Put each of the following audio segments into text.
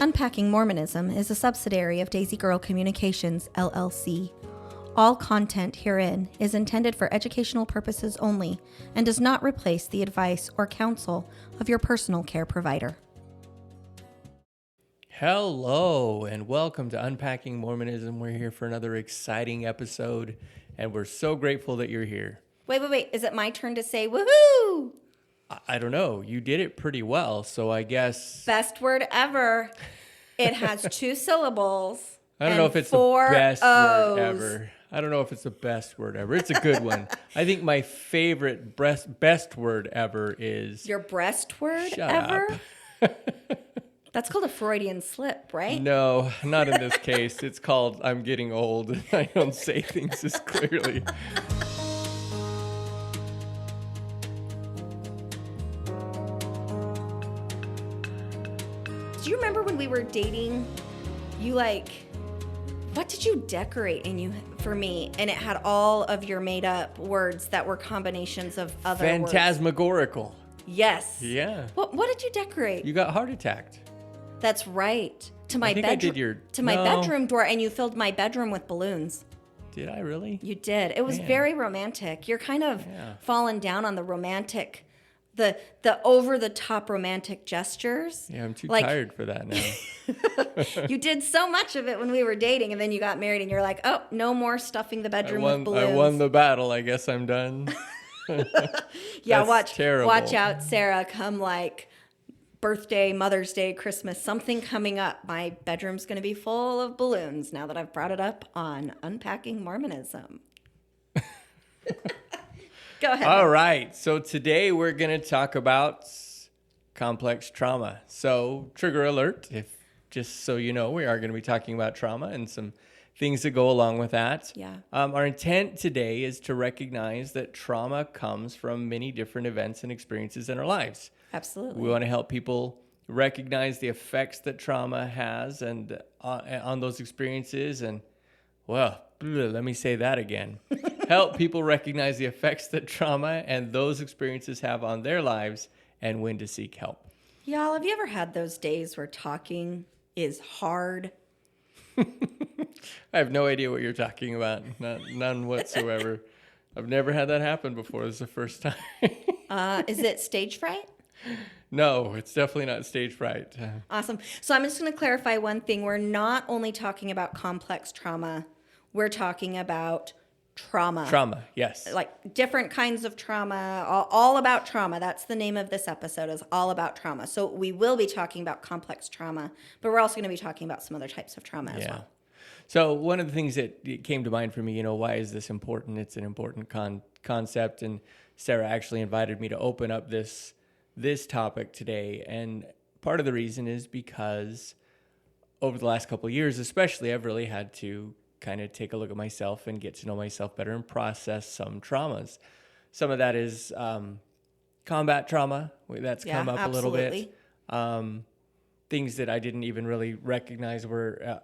Unpacking Mormonism is a subsidiary of Daisy Girl Communications, LLC. All content herein is intended for educational purposes only and does not replace the advice or counsel of your personal care provider. Hello, and welcome to Unpacking Mormonism. We're here for another exciting episode, and we're so grateful that you're here. Wait. Is it my turn to say woohoo? I don't know. You did it pretty well, so I guess... Best word ever. It has 2 syllables. I don't know if it's the best word ever. I don't know if it's the best word ever. It's a good one. I think my favorite best word ever is... Your breast word shut ever? Up. That's called a Freudian slip, right? No, not in this case. It's called I'm getting old. I don't say things as clearly. Do you remember when we were dating, what did you decorate for me? And it had all of your made up words that were combinations of other words. Phantasmagorical. Yes. Yeah. What did you decorate? You got heart attacked. That's right. To my I think bedroom. I did my bedroom door, and you filled my bedroom with balloons. Did I really? You did. It was very romantic. You're kind of falling down on the romantic, the over the top romantic gestures. Yeah, I'm too tired for that now. You did so much of it when we were dating, and then you got married, and you're like, oh, no more stuffing the bedroom with balloons. I won the battle. I guess I'm done. Yeah, That's terrible. Watch out, Sarah. Come birthday, Mother's Day, Christmas, something coming up. My bedroom's going to be full of balloons now that I've brought it up on Unpacking Mormonism. Go ahead. All right. So today we're going to talk about complex trauma. So trigger alert, just so you know, we are going to be talking about trauma and some things that go along with that. Yeah. Our intent today is to recognize that trauma comes from many different events and experiences in our lives. Absolutely. We want to help people recognize the effects that trauma has and on those experiences. And, well, let me say that again. Help people recognize the effects that trauma and those experiences have on their lives and when to seek help. Y'all, have you ever had those days where talking is hard? I have no idea what you're talking about. None whatsoever. I've never had that happen before. This is the first time. Is it stage fright? No, it's definitely not stage fright. Awesome. So I'm just going to clarify one thing. We're not only talking about complex trauma. We're talking about trauma. Trauma, yes. Like different kinds of trauma, all about trauma. That's the name of this episode, is all about trauma. So we will be talking about complex trauma, but we're also going to be talking about some other types of trauma as well. So one of the things that came to mind for me, why is this important? It's an important concept, and Sarah actually invited me to open up this topic today. And part of the reason is because over the last couple of years, especially, I've really had to kind of take a look at myself and get to know myself better and process some traumas. Some of that is combat trauma. That's come up a little bit. Things that I didn't even really recognize were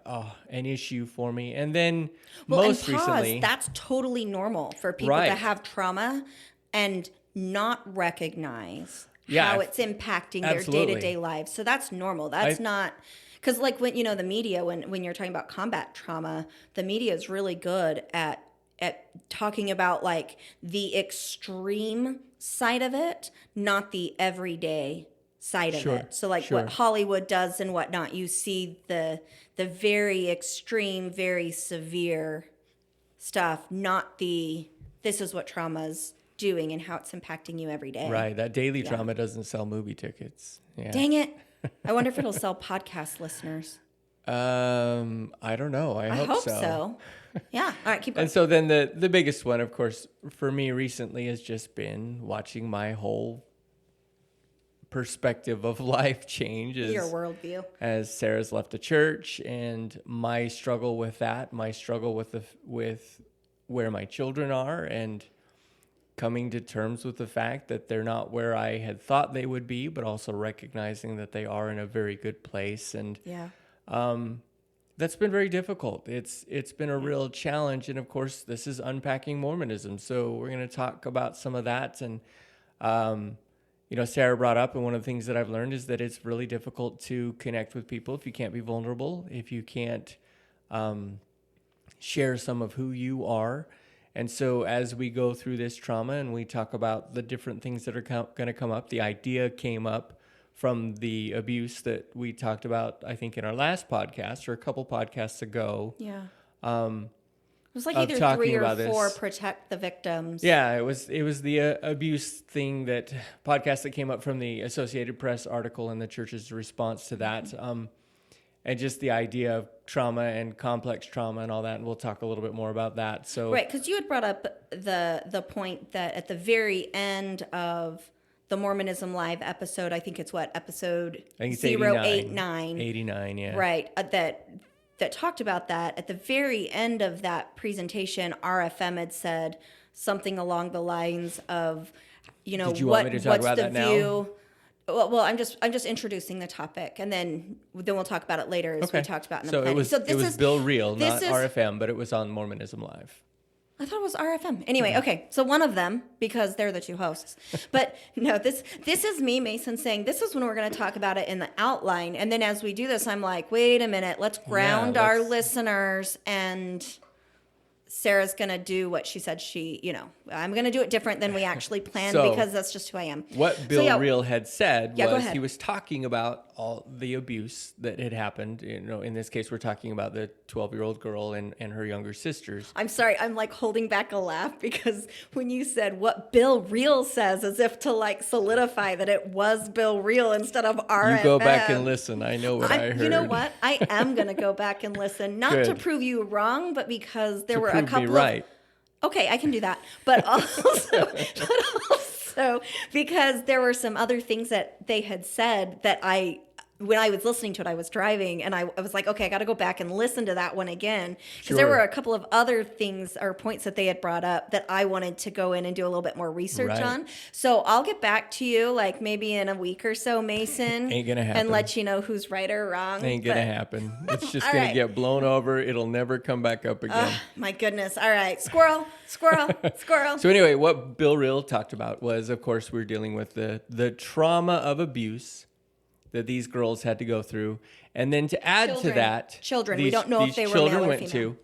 an issue for me. And then recently... That's totally normal for people to have trauma and not recognize how it's impacting their day-to-day lives. So that's normal. That's not... Because when the media, when you're talking about combat trauma, the media is really good at talking about the extreme side of it, not the everyday side of it. So what Hollywood does and whatnot, you see the very extreme, very severe stuff, not this is what trauma's doing and how it's impacting you every day. Right. That daily trauma doesn't sell movie tickets. Yeah. Dang it. I wonder if it'll sell podcast listeners. I don't know. I hope so. Yeah. All right, keep going. And so then the biggest one, of course, for me recently has just been watching my whole perspective of life change. Your worldview. As Sarah's left the church, and my struggle with that, my struggle with where my children are, and coming to terms with the fact that they're not where I had thought they would be, but also recognizing that they are in a very good place. And that's been very difficult. It's been a real challenge. And of course, this is Unpacking Mormonism. So we're going to talk about some of that. And, Sarah brought up, and one of the things that I've learned is that it's really difficult to connect with people if you can't be vulnerable, if you can't share some of who you are. And so as we go through this trauma and we talk about the different things that are going to come up, the idea came up from the abuse that we talked about, I think, in our last podcast or a couple podcasts ago. Yeah. It was like either 3 or 4 protect the victims. Yeah, it was the abuse thing, that podcast that came up from the Associated Press article and the church's response to that. And just the idea of trauma and complex trauma and all that, and we'll talk a little bit more about that. So right, because you had brought up the point that at the very end of the Mormonism Live episode, I think it's episode 089. 89, yeah. Right, that talked about that. At the very end of that presentation, RFM had said something along the lines of, Did you want me to talk about that now? Well, I'm just introducing the topic, and then we'll talk about it later as we talked about in the planning. So it was Bill Reel, not RFM, but it was on Mormonism Live. I thought it was RFM. Anyway, okay. So one of them, because they're the 2 hosts. But no, this is me, Mason, saying this is when we're going to talk about it in the outline. And then as we do this, I'm like, wait a minute, let's ground our listeners. And Sarah's going to do what she said I'm going to do it different than we actually planned because that's just who I am. What Bill Reel had said was he was talking about all the abuse that had happened. In this case, we're talking about the 12-year-old girl and her younger sisters. I'm sorry. I'm like holding back a laugh because when you said what Bill Reel says, as if to solidify that it was Bill Reel instead of RFM. You go back and listen. I know what I heard. You know what? I am going to go back and listen, not to prove you wrong, but because there were a couple right. Okay, I can do that. But also because there were some other things that they had said that when I was listening to it, I was driving, and I was like, okay, I got to go back and listen to that one again. Because there were a couple of other things or points that they had brought up that I wanted to go in and do a little bit more research on. So I'll get back to you maybe in a week or so, Mason. Ain't going to happen. And let you know who's right or wrong. Ain't going to happen. It's just going to get blown over. It'll never come back up again. My goodness. All right. Squirrel. So anyway, what Bill Reel talked about was, of course, we're dealing with the trauma of abuse that these girls had to go through. And then to add to that... Children. We don't know if they were male or female.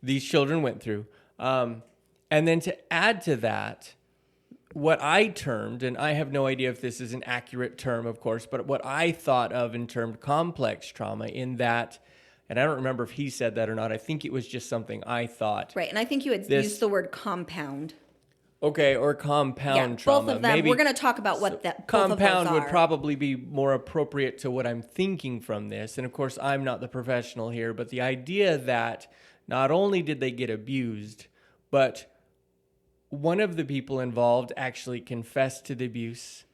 These children went through. And then to add to that, what I termed, and I have no idea if this is an accurate term, of course, but what I thought of in termed complex trauma in that, and I don't remember if he said that or not, I think it was just something I thought. Right, and I think you had used the word compound. Okay, or compound trauma. Both of them. Maybe, we're going to talk about what that compound would probably be more appropriate to what I'm thinking from this. And of course, I'm not the professional here, but the idea that not only did they get abused, but one of the people involved actually confessed to the abuse.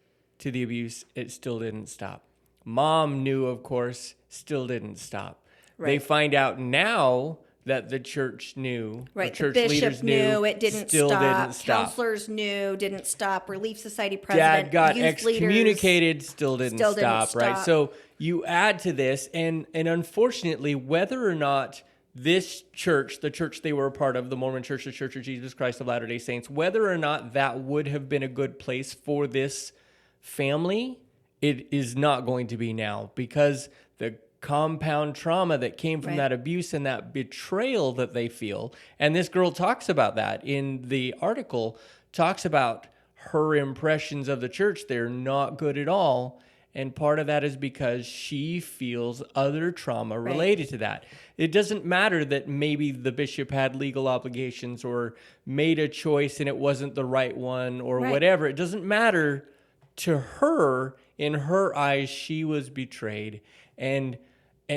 It still didn't stop. Mom knew, of course, still didn't stop. Right. They find out now that the church knew, right? The church bishop leaders knew it didn't stop. Counselors knew didn't stop. Relief Society president, Dad got youth excommunicated, leaders, still didn't stop. Right? So you add to this, and unfortunately, whether or not this church, the church they were a part of, the Mormon Church, the Church of Jesus Christ of Latter-day Saints, whether or not that would have been a good place for this family, it is not going to be now, because the compound trauma that came from that abuse and that betrayal that they feel. And this girl talks about that in the article, talks about her impressions of the church. They're not good at all. And part of that is because she feels other trauma related to that. It doesn't matter that maybe the bishop had legal obligations or made a choice and it wasn't the right one or whatever. It doesn't matter to her. In her eyes, she was betrayed. And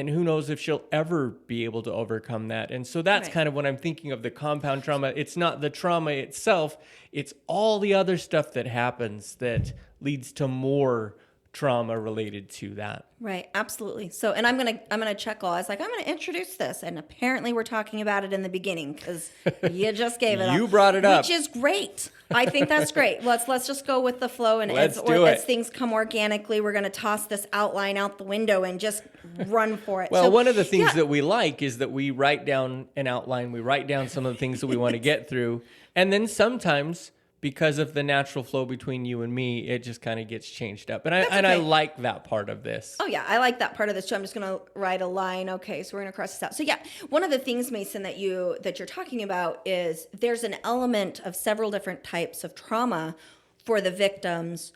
who knows if she'll ever be able to overcome that. And so that's kind of what I'm thinking of the compound trauma. It's not the trauma itself. It's all the other stuff that happens that leads to more trauma related to that. Right, absolutely. So, and I'm gonna check all. I was like, I'm gonna introduce this, and apparently we're talking about it in the beginning because you just gave it. You brought it up, which is great. I think that's great. Let's just go with the flow, and as things come organically, we're gonna toss this outline out the window and just run for it. Well, one of the things that we like is that we write down an outline. We write down some of the things that we want to get through, and then sometimes, because of the natural flow between you and me, it just kind of gets changed up. I like that part of this. Oh, yeah. I like that part of this too. I'm just going to write a line. Okay, so we're going to cross this out. So, yeah, one of the things, Mason, that you're talking about is there's an element of several different types of trauma for the victims'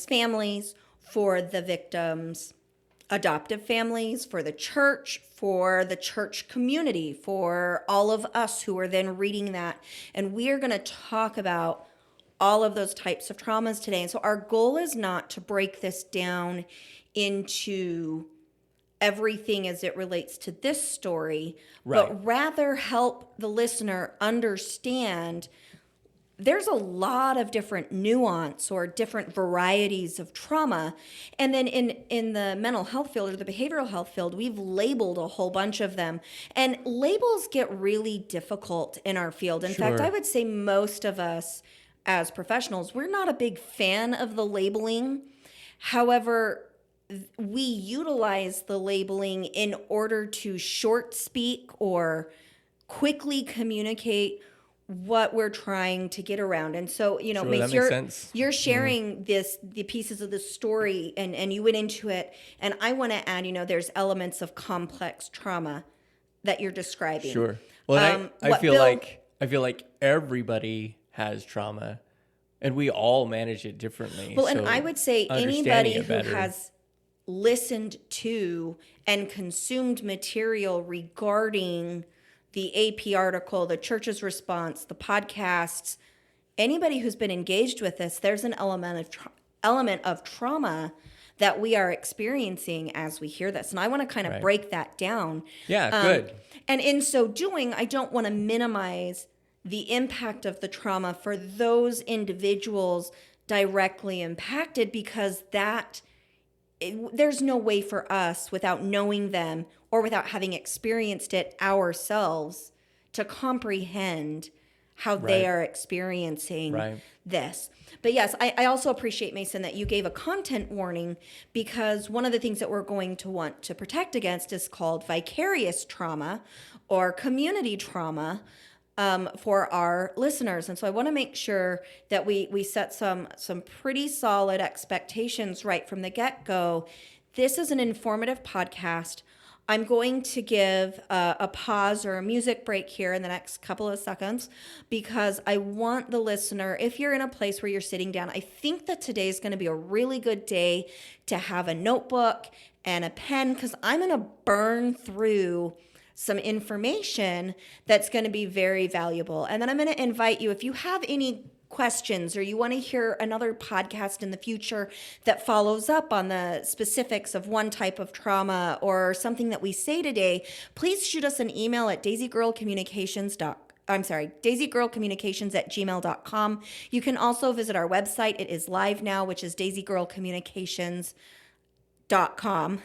families, for the victims' adoptive families, for the church community, for all of us who are then reading that. And we are going to talk about all of those types of traumas today. And so our goal is not to break this down into everything as it relates to this story, but rather help the listener understand there's a lot of different nuance or different varieties of trauma. And then in the mental health field or the behavioral health field, we've labeled a whole bunch of them. And labels get really difficult in our field. In fact, I would say most of us as professionals, we're not a big fan of the labeling. However, we utilize the labeling in order to short speak or quickly communicate what we're trying to get around. And so, Mace, you're sharing the pieces of the story and you went into it. And I want to add, there's elements of complex trauma that you're describing. Sure. Well, I feel like everybody has trauma and we all manage it differently. Well, and I would say anybody who has listened to and consumed material regarding the AP article, the church's response, the podcasts, anybody who's been engaged with this, there's an element of trauma that we are experiencing as we hear this. And I want to kind of break that down. Yeah, good. And in so doing, I don't want to minimize the impact of the trauma for those individuals directly impacted, because there's no way for us, without knowing them or without having experienced it ourselves, to comprehend how they are experiencing this. But yes, I also appreciate, Mason, that you gave a content warning, because one of the things that we're going to want to protect against is called vicarious trauma or community trauma for our listeners. And so I want to make sure that we set some pretty solid expectations right from the get-go. This is an informative podcast. I'm going to give a pause or a music break here in the next couple of seconds, because I want the listener, if you're in a place where you're sitting down, I think that today is going to be a really good day to have a notebook and a pen, because I'm going to burn through some information that's going to be very valuable. And then I'm going to invite you, if you have any questions or you want to hear another podcast in the future that follows up on the specifics of one type of trauma or something that we say today, please shoot us an email at daisygirlcommunications@gmail.com. You can also visit our website. It is live now, which is daisygirlcommunications.com.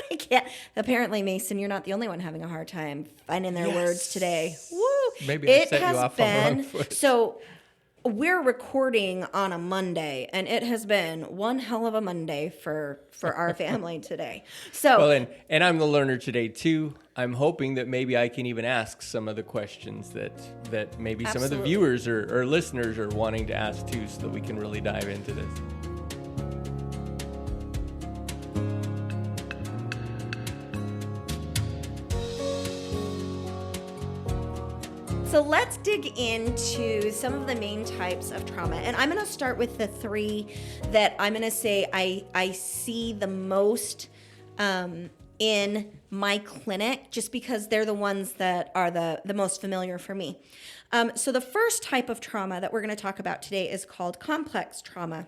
I can't. Apparently, Mason, you're not the only one having a hard time finding their words today. Woo! Maybe I set you off on the wrong foot. So we're recording on a Monday, and it has been one hell of a Monday for our family today. So, well, and I'm the learner today too. I'm hoping that maybe I can even ask some of the questions that maybe some of the viewers or listeners are wanting to ask too, so that we can really dive into this. So let's dig into some of the main types of trauma. And I'm going to start with the three that I'm going to say I see the most in my clinic, just because they're the ones that are the most familiar for me. So the first type of trauma that we're going to talk about today is called complex trauma.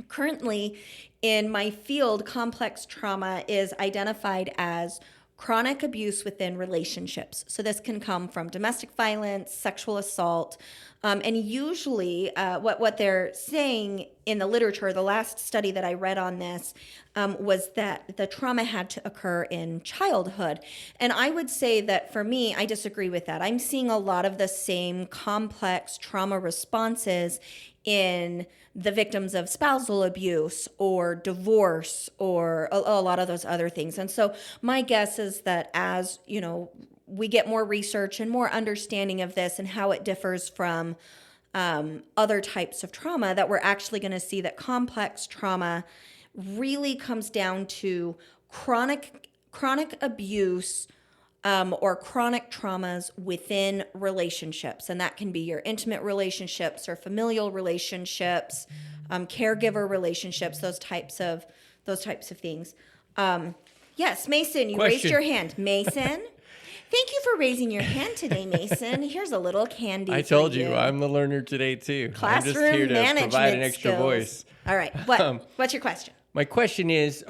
Currently, in my field, complex trauma is identified as chronic abuse within relationships. So this can come from domestic violence, sexual assault, and usually what they're saying in the literature, the last study that I read on this was that the trauma had to occur in childhood. And I would say that for me, I disagree with that. I'm seeing a lot of the same complex trauma responses in the victims of spousal abuse or divorce or a lot of those other things. And so my guess is that as, we get more research and more understanding of this and how it differs from other types of trauma, that we're actually going to see that complex trauma really comes down to chronic abuse or chronic traumas within relationships. And that can be your intimate relationships or familial relationships, caregiver relationships, those types of things. Yes, Mason, you raised your hand. Mason, thank you for raising your hand today, Mason. Here's a little candy. I told you, I'm the learner today too. Classroom I'm just here to management provide an extra skills. voice. All right. What's your question? My question is,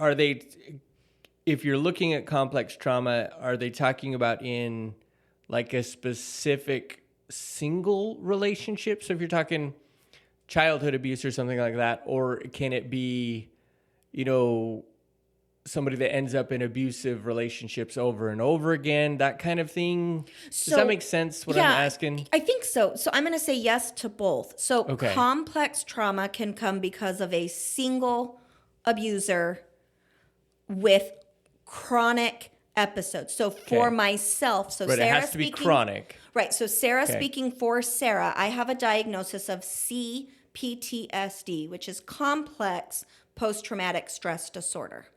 if you're looking at complex trauma, are they talking about in like a specific single relationship? So if you're talking childhood abuse or something like that, or can it be, somebody that ends up in abusive relationships over and over again, that kind of thing? Does that make sense, what I'm asking? I think so. So I'm going to say yes to both. So complex trauma can come because of a single abuser with chronic episodes. So for myself, so Sarah, it has to be chronic. Right. So Sarah, speaking for Sarah, I have a diagnosis of CPTSD, which is complex post-traumatic stress disorder.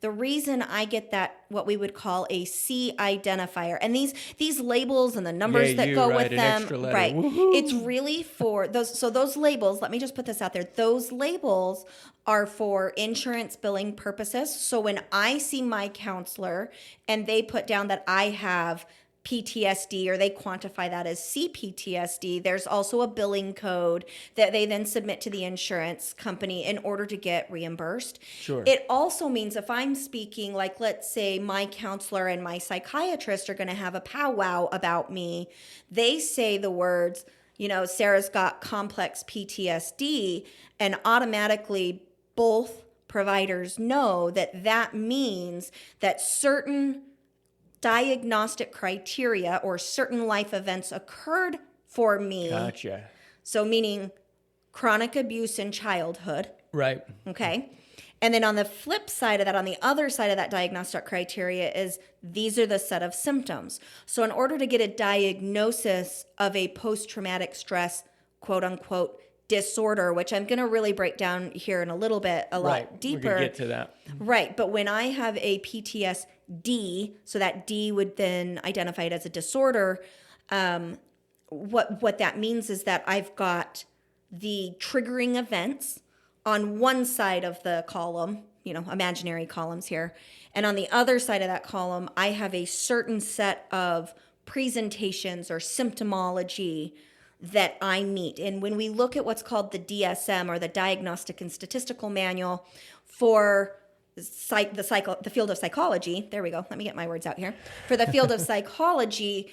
The reason I get that, what we would call a C identifier, and these labels and the numbers that go with them, right? Woo-hoo. It's really for those. So those labels, let me just put this out there. Those labels are for insurance billing purposes. So when I see my counselor and they put down that I have PTSD, or they quantify that as CPTSD, there's also a billing code that they then submit to the insurance company in order to get reimbursed. Sure. It also means if I'm speaking, like, let's say my counselor and my psychiatrist are going to have a powwow about me, they say the words, Sarah's got complex PTSD, and automatically both providers know that means that certain diagnostic criteria or certain life events occurred for me. Gotcha. So meaning chronic abuse in childhood. Right. Okay. And then on the flip side of that, on the other side of that diagnostic criteria is these are the set of symptoms. So in order to get a diagnosis of a post-traumatic stress, quote unquote, disorder, which I'm going to really break down here in a little bit, a lot deeper. We're going to get to that. Right. But when I have a PTSD, so that D would then identify it as a disorder, what that means is that I've got the triggering events on one side of the column, imaginary columns here. And on the other side of that column, I have a certain set of presentations or symptomology that I meet. And when we look at what's called the DSM, or the Diagnostic and Statistical Manual for the field of psychology, there we go, let me get my words out here. For the field of psychology,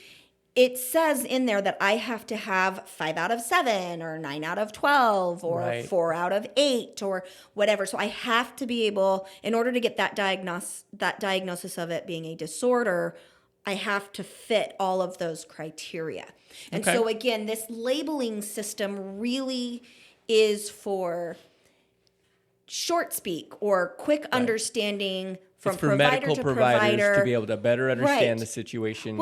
it says in there that I have to have 5 out of 7 or 9 out of 12 or 4 out of 8 or whatever. So I have to be able, in order to get that diagnosis of it being a disorder, I have to fit all of those criteria. And so again, this labeling system really is for short speak or quick understanding from it's for provider medical to providers provider to be able to better understand the situation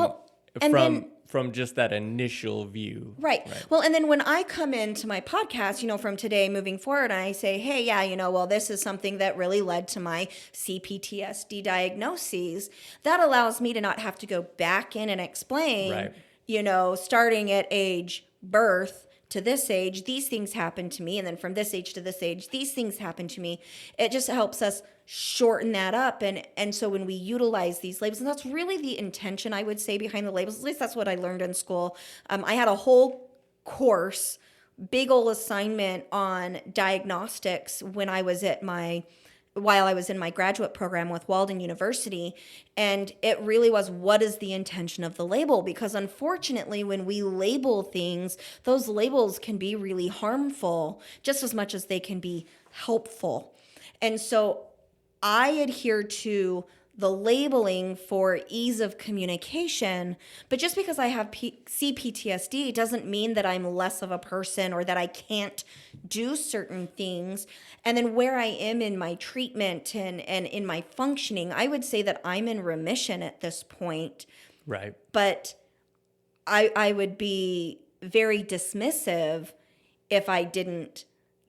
from just that initial view. Right. Well, and then when I come into my podcast, from today moving forward, and I say, hey, this is something that really led to my CPTSD diagnoses, that allows me to not have to go back in and explain, starting at age birth to this age, these things happen to me. And then from this age to this age, these things happen to me. It just helps us shorten that up. And so when we utilize these labels, and that's really the intention, I would say, behind the labels, at least that's what I learned in school. I had a whole course, big old assignment on diagnostics while I was in my graduate program with Walden University. And it really was, what is the intention of the label? Because unfortunately, when we label things, those labels can be really harmful just as much as they can be helpful. And so I adhere to the labeling for ease of communication, but just because I have CPTSD doesn't mean that I'm less of a person or that I can't do certain things. And then where I am in my treatment and in my functioning, I would say that I'm in remission at this point. Right. But I would be very dismissive if I didn't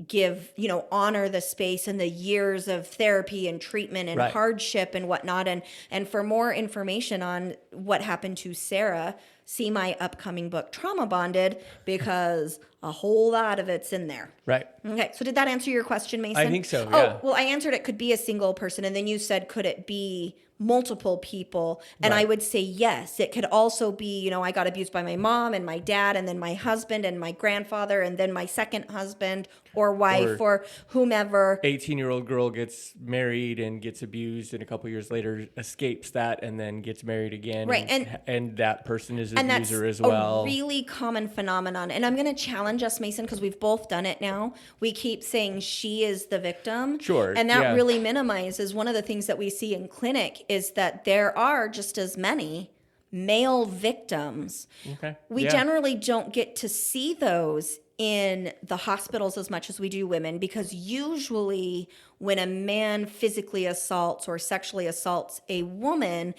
give, honor the space and the years of therapy and treatment and hardship and whatnot. And for more information on what happened to Sarah, see my upcoming book, Trauma Bonded, because a whole lot of it's in there. Right. Okay. So did that answer your question, Mason? I think so, yeah. Oh, well, I answered it could be a single person. And then you said, could it be multiple people? And I would say yes. It could also be, I got abused by my mom and my dad and then my husband and my grandfather and then my second husband or wife or whomever. 18-year-old girl gets married and gets abused and a couple years later escapes that and then gets married again. Right. And that person is an abuser as well. A really common phenomenon. And I'm going to challenge us, Mason, because we've both done it now. We keep saying she is the victim. Sure. And that really minimizes one of the things that we see in clinic is that there are just as many male victims. Okay. We generally don't get to see those in the hospitals as much as we do women, because usually when a man physically assaults or sexually assaults a woman,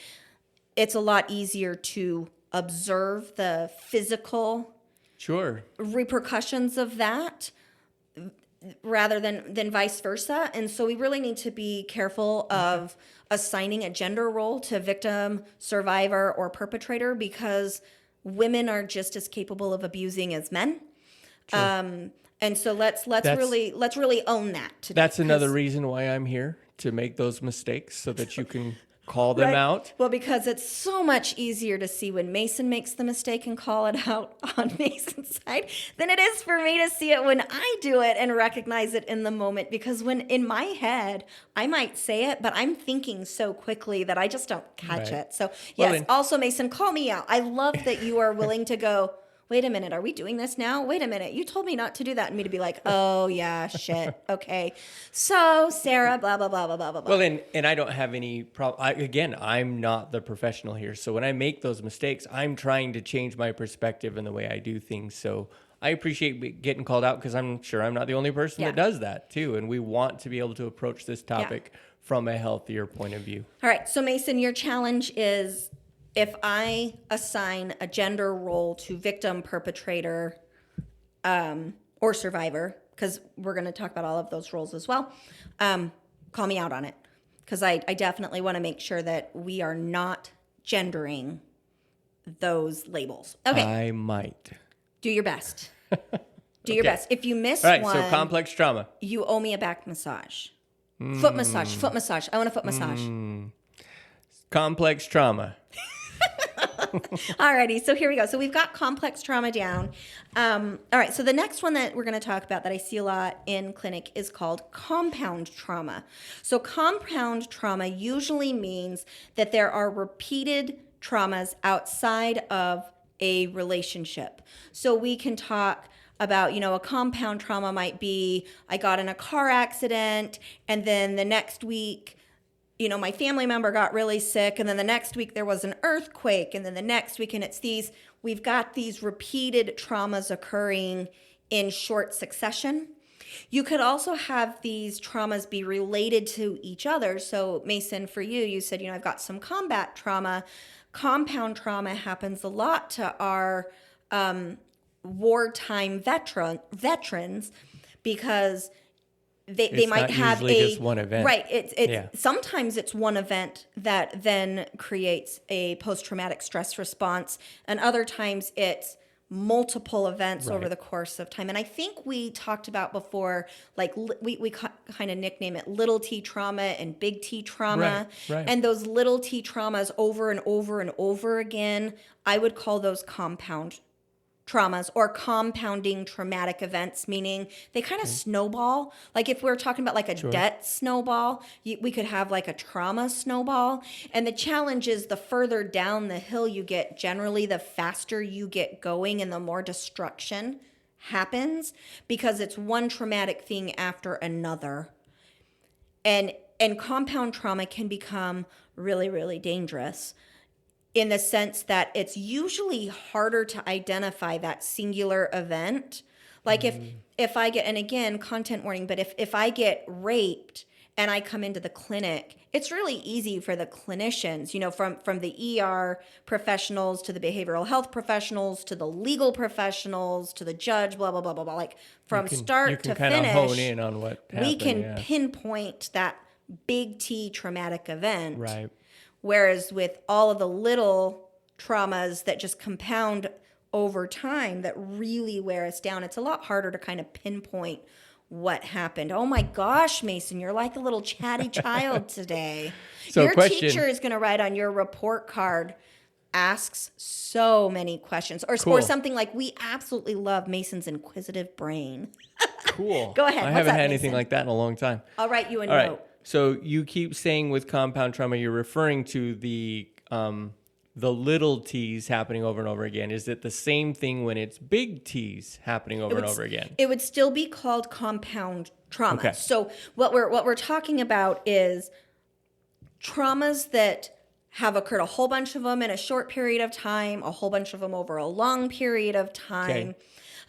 it's a lot easier to observe the physical repercussions of that rather than vice versa. And so we really need to be careful of assigning a gender role to victim, survivor, or perpetrator, because women are just as capable of abusing as men. And so let's really own that today. That's another reason why I'm here, to make those mistakes so that you can call them out. Well, because it's so much easier to see when Mason makes the mistake and call it out on Mason's side than it is for me to see it when I do it and recognize it in the moment. Because when in my head, I might say it, but I'm thinking so quickly that I just don't catch it. So yes, also Mason, call me out. I love that you are willing to go, wait a minute, are we doing this now? Wait a minute, you told me not to do that. And me to be like, oh, yeah, shit, okay. So, Sarah, blah, blah, blah, blah, blah, blah. Well, and I don't have any problem. Again, I'm not the professional here. So when I make those mistakes, I'm trying to change my perspective and the way I do things. So I appreciate getting called out, because I'm sure I'm not the only person that does that, too. And we want to be able to approach this topic from a healthier point of view. All right, so Mason, your challenge is, if I assign a gender role to victim, perpetrator, or survivor, because we're going to talk about all of those roles as well, call me out on it. Because I definitely want to make sure that we are not gendering those labels. Okay. I might. Do your best. Do your best. If you miss one. All right, so complex trauma. You owe me a back massage. Foot massage. Foot massage. I want a foot massage. Complex trauma. Alrighty, so here we go. So we've got complex trauma down. All right, so the next one that we're going to talk about that I see a lot in clinic is called compound trauma. So compound trauma usually means that there are repeated traumas outside of a relationship. So we can talk about, a compound trauma might be, I got in a car accident, and then the next week, my family member got really sick, and then the next week there was an earthquake, and then the next week, and we've got these repeated traumas occurring in short succession. You could also have these traumas be related to each other. So Mason, for you said, I've got some combat trauma. Compound trauma happens a lot to our wartime veterans, because they might have just one event. Right. Sometimes it's one event that then creates a post-traumatic stress response, and other times it's multiple events over the course of time. And I think we talked about before, like we kind of nickname it little T trauma and big T trauma. Right. And those little T traumas over and over and over again, I would call those compound traumas or compounding traumatic events, meaning they kind of snowball. Like if we're talking about like a debt snowball, we could have like a trauma snowball. And the challenge is the further down the hill you get, generally the faster you get going and the more destruction happens, because it's one traumatic thing after another. And compound trauma can become really, really dangerous, in the sense that it's usually harder to identify that singular event. Like if I get, and again, content warning, but if I get raped and I come into the clinic, it's really easy for the clinicians, from the ER professionals to the behavioral health professionals to the legal professionals to the judge, blah, blah, blah, blah, blah. Like from start to finish, hone in on what happened, we can pinpoint that big T traumatic event. Right. Whereas with all of the little traumas that just compound over time that really wear us down, it's a lot harder to kind of pinpoint what happened. Oh my gosh, Mason, you're like a little chatty child today. So your teacher is going to write on your report card, asks so many questions, or something like, we absolutely love Mason's inquisitive brain. Cool. Go ahead. I haven't had anything like that in a long time. I'll write you a note. Right. So you keep saying with compound trauma, you're referring to the little T's happening over and over again. Is it the same thing when it's big T's happening over and over again? It would still be called compound trauma. Okay. So what we're talking about is traumas that have occurred, a whole bunch of them in a short period of time, a whole bunch of them over a long period of time.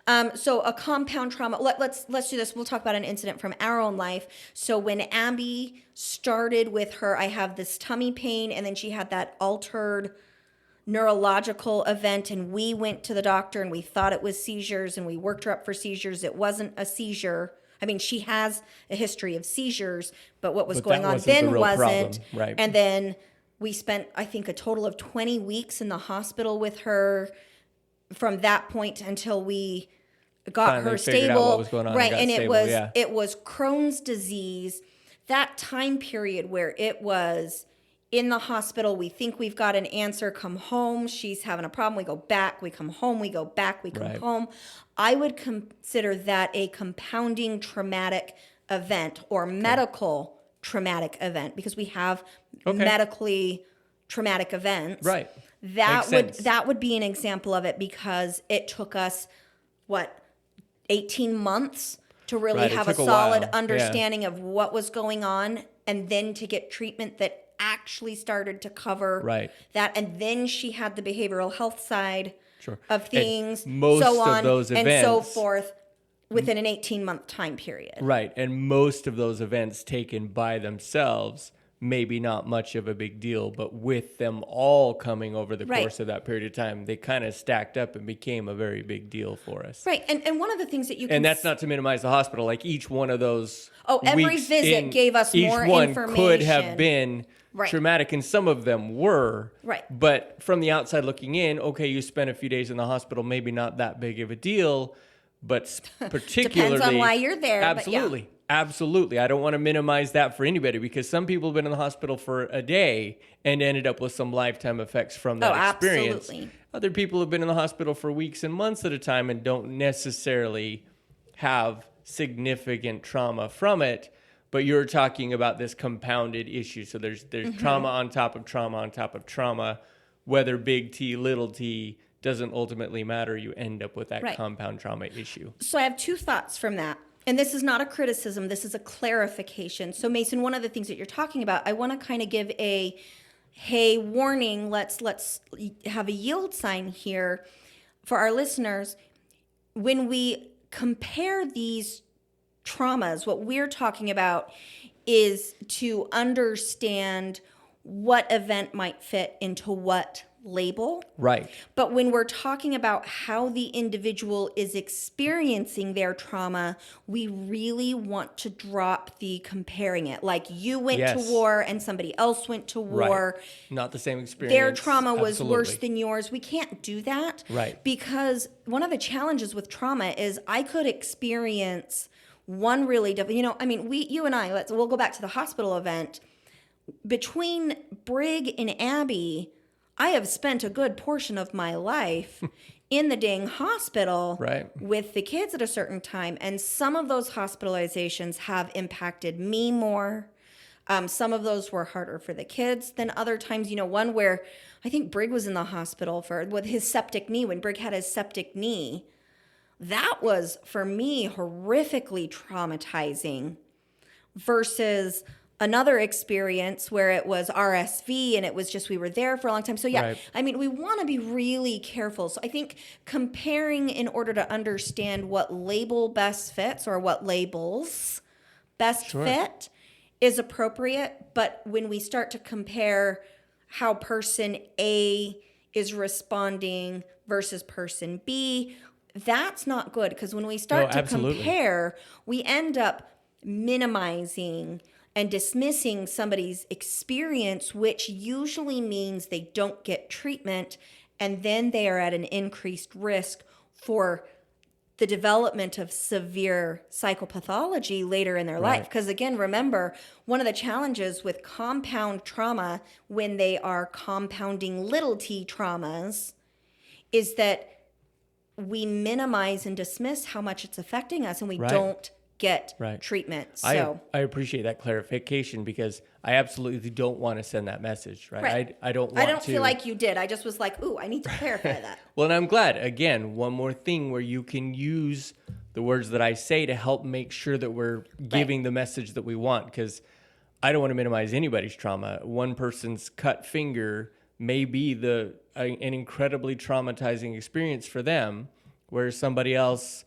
Okay. So a compound trauma, let's do this. We'll talk about an incident from our own life. So when Abby started with her, I have this tummy pain, and then she had that altered neurological event, and we went to the doctor and we thought it was seizures, and we worked her up for seizures. It wasn't a seizure. I mean, she has a history of seizures, but what was going on then wasn't. Right. And then we spent, I think, a total of 20 weeks in the hospital with her from that point until we got Finally her stable. Out what was going on, right. And stable, it was Crohn's disease, that time period where it was in the hospital. We think we've got an answer, come home, she's having a problem, we go back, we come home, we go back, we come home. I would consider that a compounding traumatic event or medical traumatic event, because we have medically traumatic events. Right. That would be an example of it, because it took us 18 months to really have a solid understanding of what was going on, and then to get treatment that actually started to cover that. And then she had the behavioral health side of things, so on and so forth, within an 18-month time period. Right. And most of those events taken by themselves, maybe not much of a big deal, but with them all coming over the course of that period of time, they kind of stacked up and became a very big deal for us. Right. And one of the things that you can... And that's not to minimize the hospital. Like each one of those every visit gave us more information. Each one could have been traumatic, and some of them were. Right. But from the outside looking in, okay, you spent a few days in the hospital, maybe not that big of a deal, but particularly... Depends on why you're there. Absolutely. Absolutely. I don't want to minimize that for anybody, because some people have been in the hospital for a day and ended up with some lifetime effects from that experience. Absolutely. Other people have been in the hospital for weeks and months at a time and don't necessarily have significant trauma from it. But you're talking about this compounded issue. So there's trauma on top of trauma on top of trauma. Whether big T, little t, doesn't ultimately matter. You end up with that compound trauma issue. So I have two thoughts from that. And this is not a criticism. This is a clarification. So Mason, one of the things that you're talking about, I want to kind of give a, hey, warning, let's have a yield sign here for our listeners. When we compare these traumas, what we're talking about is to understand what event might fit into what label. Right. But when we're talking about how the individual is experiencing their trauma, we really want to drop the comparing it. Like you went to war and somebody else went to war. Right. Not the same experience. Their trauma was worse than yours. We can't do that. Right. Because one of the challenges with trauma is I could experience one really different, you and I, we'll go back to the hospital event. Between Brig and Abby, I have spent a good portion of my life in the dang hospital with the kids at a certain time. And some of those hospitalizations have impacted me more. Some of those were harder for the kids than other times. One where I think Brig was in the hospital with his septic knee, when Brig had his septic knee. That was, for me, horrifically traumatizing versus another experience where it was RSV and it was just, we were there for a long time. So we want to be really careful. So I think comparing in order to understand what label best fits or what labels best fit is appropriate, but when we start to compare how person A is responding versus person B, that's not good, because when we start to compare, we end up minimizing and dismissing somebody's experience, which usually means they don't get treatment, and then they are at an increased risk for the development of severe psychopathology later in their life. Because again, remember, one of the challenges with compound trauma, when they are compounding little t traumas, is that we minimize and dismiss how much it's affecting us, and we don't get treatment. So I appreciate that clarification, because I absolutely don't want to send that message, right? I don't feel like you did. I just was like, ooh, I need to clarify that. Well, and I'm glad. Again, one more thing where you can use the words that I say to help make sure that we're giving the message that we want, because I don't want to minimize anybody's trauma. One person's cut finger may be an incredibly traumatizing experience for them, whereas somebody else,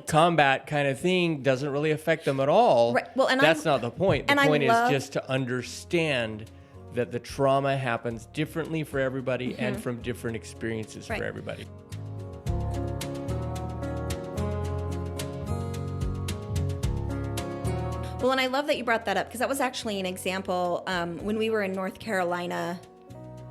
combat kind of thing doesn't really affect them at all. Right. Well, and that's not the point. The point is just to understand that the trauma happens differently for everybody and from different experiences for everybody. Well, and I love that you brought that up, because that was actually an example when we were in North Carolina.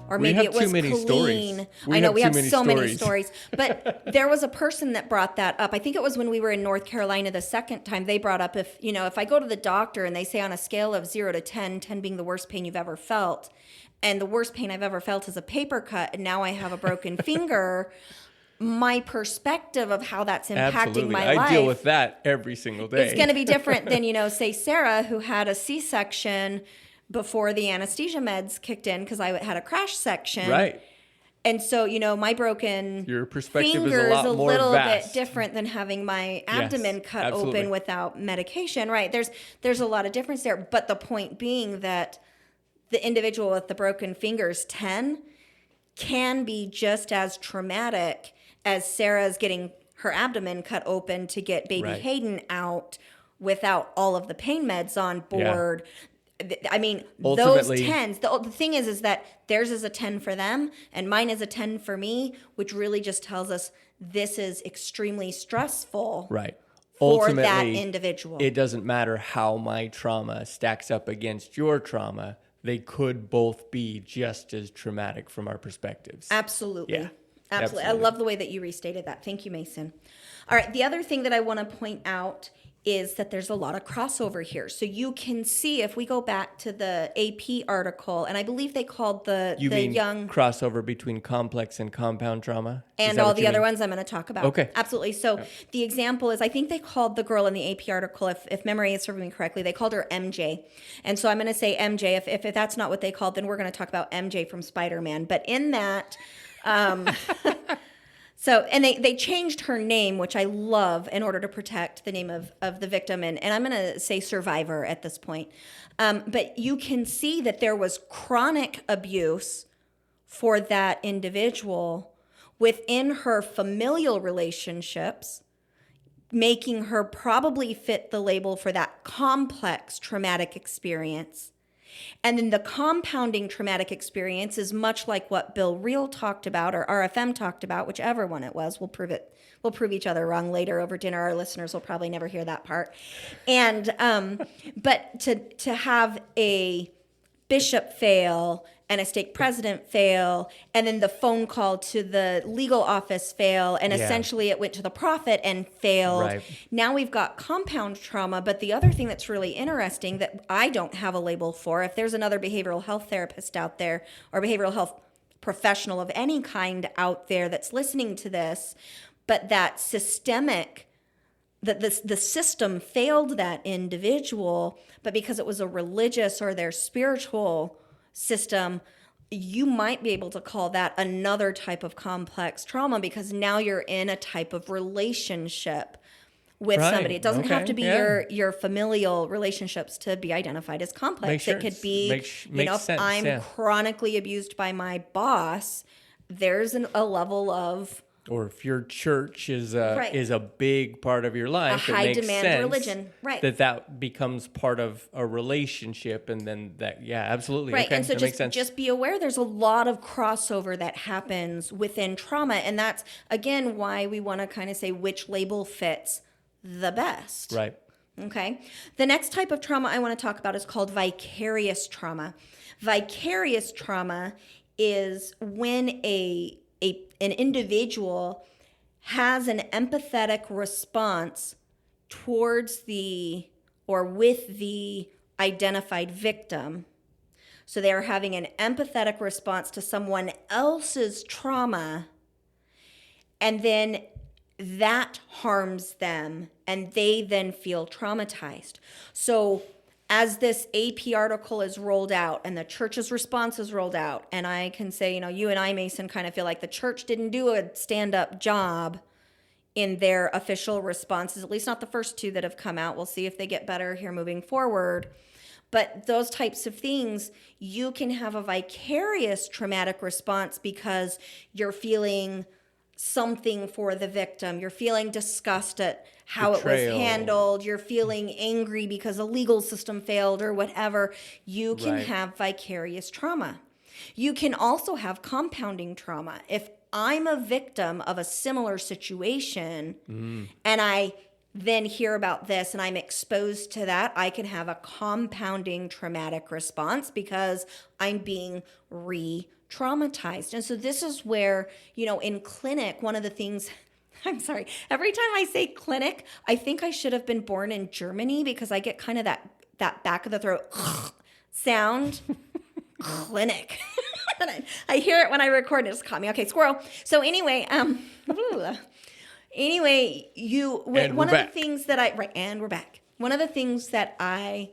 Or maybe it was clean. I know we have so many stories. But there was a person that brought that up. I think it was when we were in North Carolina the second time. They brought up, if I go to the doctor and they say on a scale of 0 to 10, 10 being the worst pain you've ever felt, and the worst pain I've ever felt is a paper cut, and now I have a broken finger, my perspective of how that's impacting my life. I deal with that every single day. It's going to be different than, say Sarah, who had a C-section before the anesthesia meds kicked in, because I had a crash section. Right. And so, my broken Your perspective finger is a little vast. bit different than having my abdomen cut open without medication. Right. There's a lot of difference there. But the point being that the individual with the broken fingers 10 can be just as traumatic as Sarah's getting her abdomen cut open to get baby Hayden out without all of the pain meds on board. Yeah. I mean, ultimately, those 10s, the thing is that theirs is a 10 for them and mine is a 10 for me, which really just tells us this is extremely stressful for that individual. It doesn't matter how my trauma stacks up against your trauma. They could both be just as traumatic from our perspectives. Absolutely. Yeah. Absolutely. I love the way that you restated that. Thank you, Mason. All right. The other thing that I want to point out is that there's a lot of crossover here. So you can see, if we go back to the AP article, and I believe they called the young crossover between complex and compound trauma, and all the other ones I'm going to talk about. Okay, absolutely. So the example is, I think they called the girl in the AP article, if memory is serving me correctly, they called her MJ. And so I'm going to say MJ. If that's not what they called, then we're going to talk about MJ from Spider-Man. But in that. So, and they changed her name, which I love, in order to protect the name of the victim. And I'm going to say survivor at this point. But you can see that there was chronic abuse for that individual within her familial relationships, making her probably fit the label for that complex traumatic experience. And then the compounding traumatic experience is much like what Bill Reel talked about, or RFM talked about, whichever one it was. We'll prove each other wrong later over dinner. Our listeners will probably never hear that part. And but to have a bishop fail and a stake president fail, and then the phone call to the legal office fail, and essentially it went to the prophet and failed. Right. Now we've got compound trauma. But the other thing that's really interesting that I don't have a label for, if there's another behavioral health therapist out there or behavioral health professional of any kind out there that's listening to this, but that systemic, that the system failed that individual, but because it was a religious or their spiritual system, you might be able to call that another type of complex trauma, because now you're in a type of relationship with somebody. It doesn't have to be your familial relationships to be identified as complex. It could be, if I'm chronically abused by my boss, there's a level of or if your church is a big part of your life, a high it makes demand sense religion, right? That becomes part of a relationship, and then absolutely, right. Okay, and so that makes sense. just be aware there's a lot of crossover that happens within trauma, and that's again why we want to kind of say which label fits the best. Right. Okay. The next type of trauma I want to talk about is called vicarious trauma. Vicarious trauma is when an individual has an empathetic response towards with the identified victim. So they are having an empathetic response to someone else's trauma, and then that harms them, and they then feel traumatized. So as this AP article is rolled out and the church's response is rolled out, and I can say, you and I, Mason, kind of feel like the church didn't do a stand-up job in their official responses, at least not the first two that have come out. We'll see if they get better here moving forward. But those types of things, you can have a vicarious traumatic response because you're feeling something for the victim. You're feeling disgust at how Betrayal. It was handled. You're feeling angry because a legal system failed or whatever. You can have vicarious trauma. You can also have compounding trauma. If I'm a victim of a similar situation and I then hear about this and I'm exposed to that, I can have a compounding traumatic response because I'm being re-traumatized. And so this is where, in clinic, one of the things, I'm sorry, every time I say clinic, I think I should have been born in Germany because I get kind of that back of the throat sound. Clinic. I hear it when I record and it's caught me. Okay, squirrel. So anyway, one of the things that and we're back. One of the things that I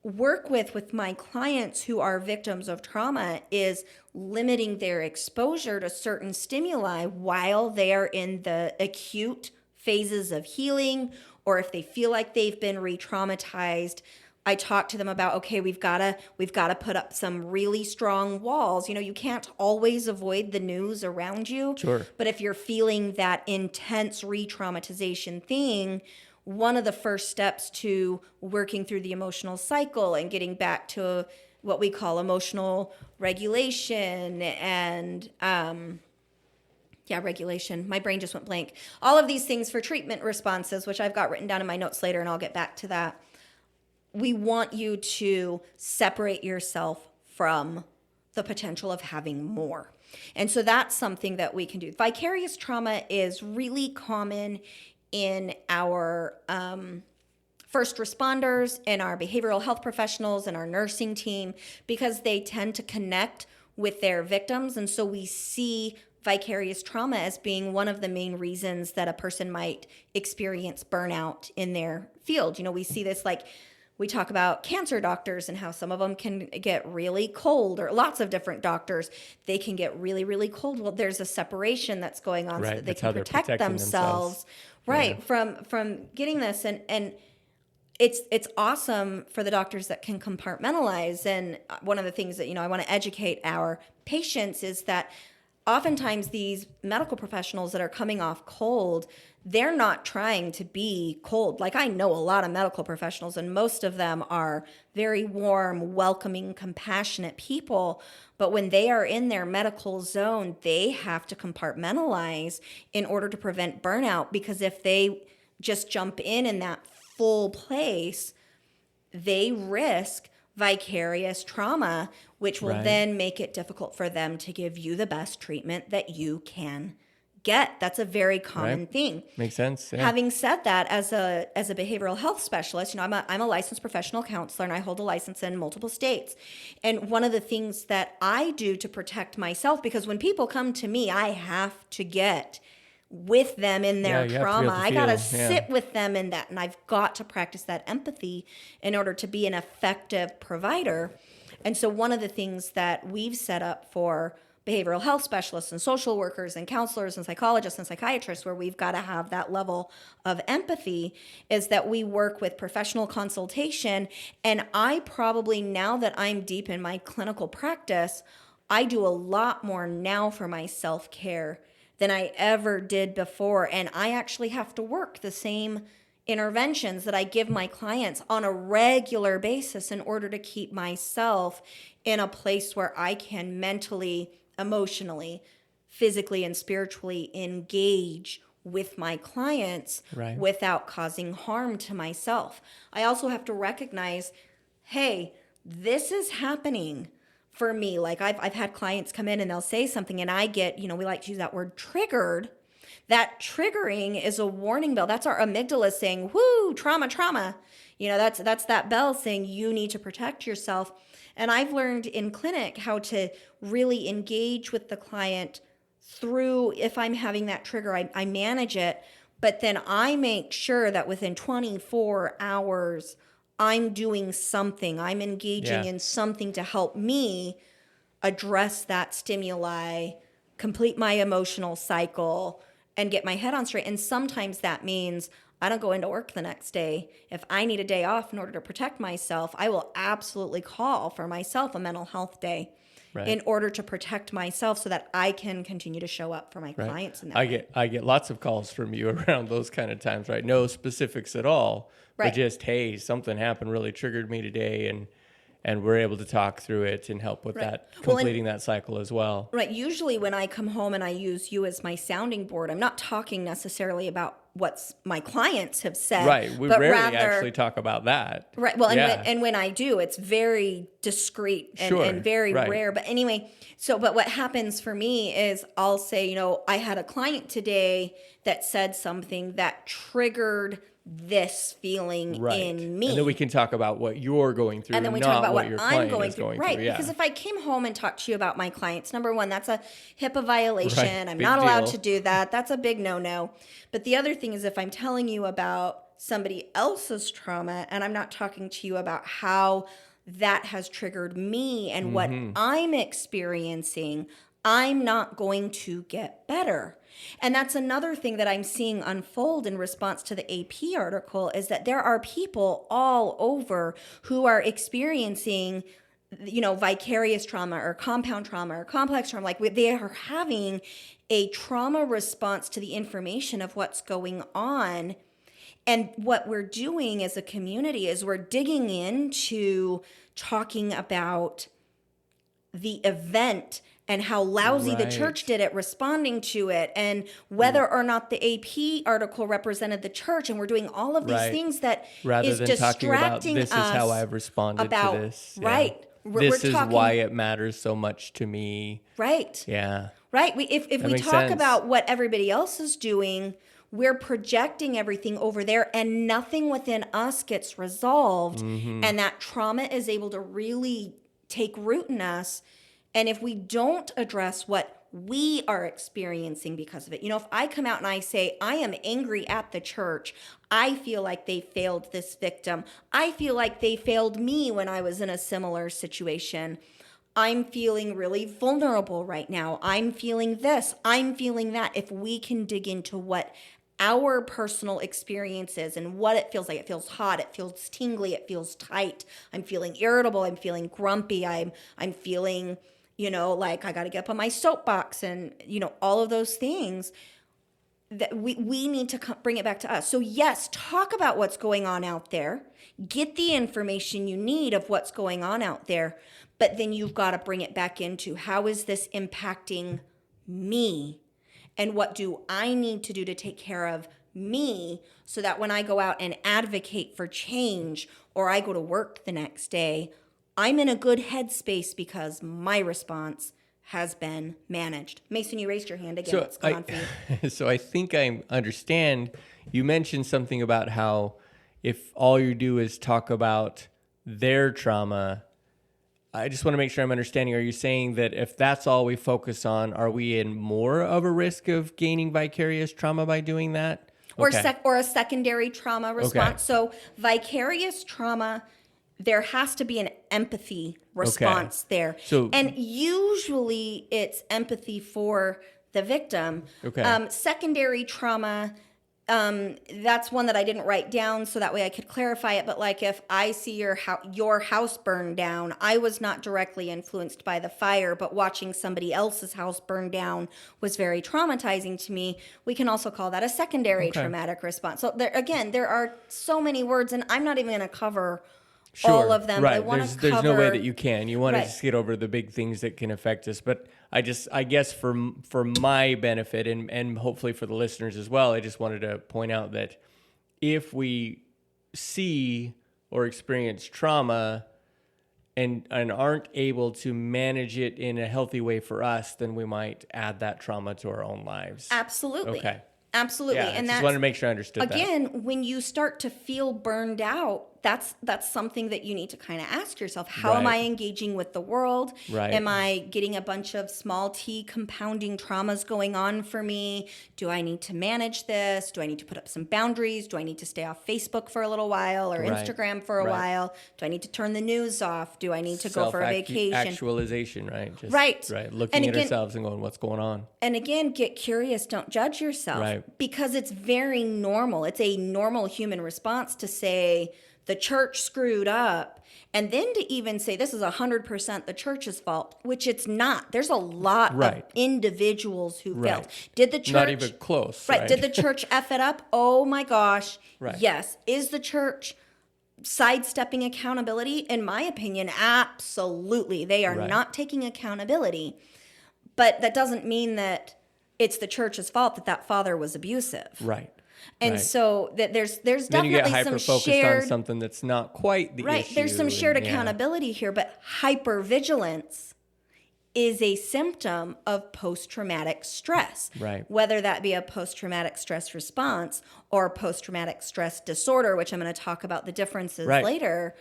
work with my clients who are victims of trauma is limiting their exposure to certain stimuli while they are in the acute phases of healing, or if they feel like they've been re-traumatized. I talk to them about, okay, we've got to put up some really strong walls. You can't always avoid the news around you. Sure. But if you're feeling that intense re-traumatization thing, one of the first steps to working through the emotional cycle and getting back to what we call emotional regulation and regulation. My brain just went blank. All of these things for treatment responses, which I've got written down in my notes later, and I'll get back to that. We want you to separate yourself from the potential of having more. And so that's something that we can do. Vicarious trauma is really common in our first responders, in our behavioral health professionals, and our nursing team, because they tend to connect with their victims. And so we see vicarious trauma as being one of the main reasons that a person might experience burnout in their field. We see this we talk about cancer doctors and how some of them can get really cold, or lots of different doctors, they can get really, really cold. Well, there's a separation that's going on so that they can protect themselves. Right. Yeah. From getting this. And it's awesome for the doctors that can compartmentalize. And one of the things that, I want to educate our patients is that oftentimes these medical professionals that are coming off cold, they're not trying to be cold. Like, I know a lot of medical professionals, and most of them are very warm, welcoming, compassionate people. But when they are in their medical zone, they have to compartmentalize in order to prevent burnout, because if they just jump in that full place, they risk vicarious trauma, which will then make it difficult for them to give you the best treatment that you can get. That's a very common thing. Makes sense. Yeah. Having said that, as a behavioral health specialist, I'm a licensed professional counselor, and I hold a license in multiple states. And one of the things that I do to protect myself, because when people come to me, I have to get with them in their trauma. I got to sit with them in that, and I've got to practice that empathy in order to be an effective provider. And so one of the things that we've set up for behavioral health specialists and social workers and counselors and psychologists and psychiatrists, where we've got to have that level of empathy, is that we work with professional consultation. And I probably, now that I'm deep in my clinical practice, I do a lot more now for my self-care than I ever did before. And I actually have to work the same interventions that I give my clients on a regular basis in order to keep myself in a place where I can mentally, emotionally, physically, and spiritually engage with my clients without causing harm to myself. I also have to recognize, hey, this is happening for me. Like I've had clients come in and they'll say something and I get, we like to use that word triggered. That triggering is a warning bell. That's our amygdala saying, whoo, trauma, trauma. That's that bell saying you need to protect yourself. And I've learned in clinic how to really engage with the client through, if I'm having that trigger, I manage it, but then I make sure that within 24 hours, I'm doing something. I'm engaging in something to help me address that stimuli, complete my emotional cycle, and get my head on straight. And sometimes that means I don't go into work the next day. If I need a day off in order to protect myself, I will absolutely call for myself a mental health day in order to protect myself so that I can continue to show up for my clients. In that I get lots of calls from you around those kind of times, right? No specifics at all, but just, hey, something happened really triggered me today, and we're able to talk through it and help with that, completing that cycle as well. Right. Usually when I come home and I use you as my sounding board, I'm not talking necessarily about what my clients have said. Right. We rarely actually talk about that. Right. Well, and when I do, it's very discreet and very rare. But anyway, but what happens for me is I'll say, I had a client today that said something that triggered this feeling in me. And then we can talk about what you're going through, and then we not talk about what your I'm client going is through. Going right. through. Yeah. Because if I came home and talked to you about my clients, number one, that's a HIPAA violation. Right. I'm Big not allowed deal. to do that. That's a big no-no. But the other thing is if I'm telling you about somebody else's trauma and I'm not talking to you about how that has triggered me and what I'm experiencing, I'm not going to get better. And that's another thing that I'm seeing unfold in response to the AP article is that there are people all over who are experiencing, vicarious trauma or compound trauma or complex trauma. Like they are having a trauma response to the information of what's going on. And what we're doing as a community is we're digging into talking about the event and how lousy the church did at responding to it, and whether or not the AP article represented the church. And we're doing all of these things that rather is than distracting talking about this us is how I've responded to this. Right. This is why it matters so much to me. Right. Yeah. Right. If we talk about what everybody else is doing, we're projecting everything over there and nothing within us gets resolved. And that trauma is able to really take root in us. And if we don't address what we are experiencing because of it, if I come out and I say, I am angry at the church, I feel like they failed this victim. I feel like they failed me when I was in a similar situation. I'm feeling really vulnerable right now. I'm feeling this. I'm feeling that. If we can dig into what our personal experiences and what it feels like. It feels hot. It feels tingly. It feels tight. I'm feeling irritable. I'm feeling grumpy. I'm feeling, like I got to get up on my soapbox and, all of those things that we need to bring it back to us. So yes, talk about what's going on out there. Get the information you need of what's going on out there. But then you've got to bring it back into how is this impacting me? And what do I need to do to take care of me so that when I go out and advocate for change or I go to work the next day, I'm in a good headspace because my response has been managed. Mason, you raised your hand again. What's going on for you? So I think I understand. You mentioned something about how if all you do is talk about their trauma, I just want to make sure I'm understanding. Are you saying that if that's all we focus on, are we in more of a risk of gaining vicarious trauma by doing that? Or a secondary trauma response. Okay. So vicarious trauma, there has to be an empathy response there. And usually it's empathy for the victim. Secondary trauma, that's one that I didn't write down so that way I could clarify it. But like, if I see your house burn down, I was not directly influenced by the fire, but watching somebody else's house burn down was very traumatizing to me. We can also call that a secondary traumatic response. So there are so many words, and I'm not even going to cover all of them. Right. There's no way that you can. You want to just get over the big things that can affect us. But I guess for my benefit and hopefully for the listeners as well, I just wanted to point out that if we see or experience trauma and aren't able to manage it in a healthy way for us, then we might add that trauma to our own lives. Absolutely. Okay. Absolutely. Yeah, and I just wanted to make sure I understood that. Again, when you start to feel burned out, that's something that you need to kind of ask yourself. How am I engaging with the world? Am I getting a bunch of small t compounding traumas going on for me? Do I need to manage this? Do I need to put up some boundaries? Do I need to stay off Facebook for a little while or Instagram for a while? Do I need to turn the news off? Do I need to go for a vacation? Actualization, right? Just, right. Looking at ourselves and going, what's going on? And again, get curious. Don't judge yourself. Because it's very normal. It's a normal human response to say, the church screwed up, and then to even say this is 100% the church's fault, which it's not. There's a lot of individuals who failed. Did the church... Not even close. Right. Did the church F it up? Oh my gosh. Yes. Is the church sidestepping accountability? In my opinion, absolutely. They are not taking accountability. But that doesn't mean that it's the church's fault that father was abusive. Right. And so that there's definitely then you get some shared on something that's not quite the issue. There's some shared accountability here, but hypervigilance is a symptom of post-traumatic stress. Whether that be a post-traumatic stress response or post-traumatic stress disorder, which I'm going to talk about the differences later.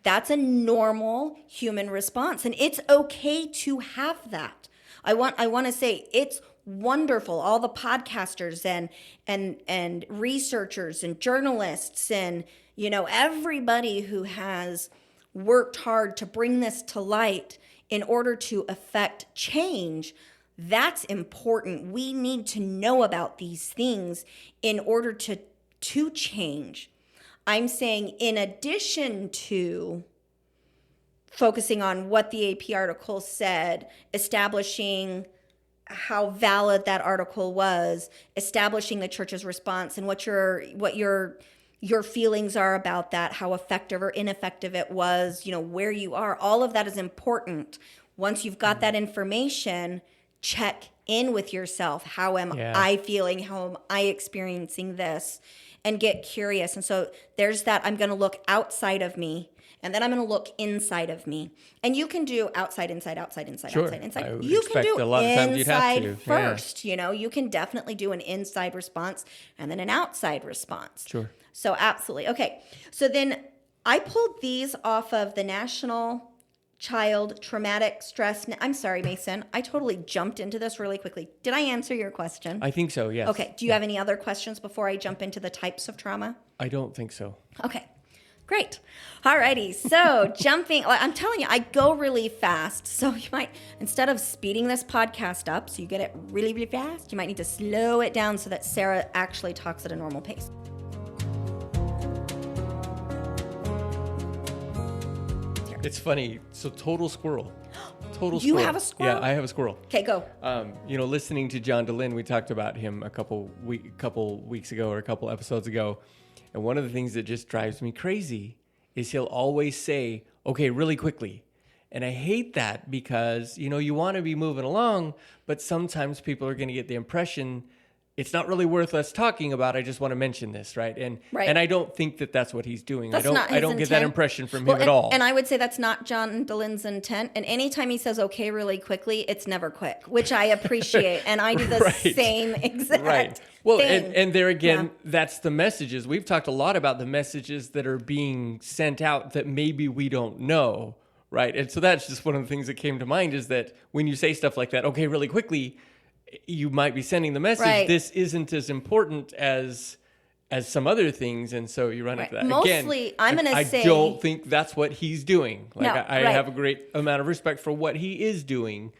That's a normal human response, and it's okay to have that. I want to say it's wonderful. All the podcasters and researchers and journalists and everybody who has worked hard to bring this to light in order to affect change. That's important. We need to know about these things in order to change. I'm saying in addition to focusing on what the AP article said, establishing how valid that article was, establishing the church's response and what your feelings are about that, how effective or ineffective it was, where you are. All of that is important. Once you've got that information, check in with yourself. How am I feeling? How am I experiencing this? And get curious. And so there's that. I'm going to look outside of me. And then I'm going to look inside of me. And you can do outside, inside, outside, inside, outside, inside. You can do inside first. You can definitely do an inside response and then an outside response. Sure. So absolutely. Okay. So then I pulled these off of the National Child Traumatic Stress. I'm sorry, Mason. I totally jumped into this really quickly. Did I answer your question? I think so, yes. Okay. Do you have any other questions before I jump into the types of trauma? I don't think so. Okay. Great. Alrighty. So I'm telling you, I go really fast. So you might, instead of speeding this podcast up so you get it really, really fast, you might need to slow it down so that Sarah actually talks at a normal pace. It's funny. So total squirrel. You have a squirrel? Yeah, I have a squirrel. Okay, go. Listening to John DeLynn, we talked about him a couple weeks ago or a couple episodes ago. And one of the things that just drives me crazy is he'll always say, okay, really quickly. And I hate that because, you want to be moving along, but sometimes people are going to get the impression it's not really worth us talking about. I just want to mention this, right? And I don't think that that's what he's doing. I don't get that impression from him at all. And I would say that's not John DeLynn's intent. And anytime he says okay really quickly, it's never quick, which I appreciate. And I do the same exact Well, thing. and there again, that's the messages. We've talked a lot about the messages that are being sent out that maybe we don't know, right? And so that's just one of the things that came to mind is that when you say stuff like that, okay, really quickly, you might be sending the message, this isn't as important as some other things, and so you run into that. Mostly, again, I'm going to say... I don't think that's what he's doing. I have a great amount of respect for what he is doing.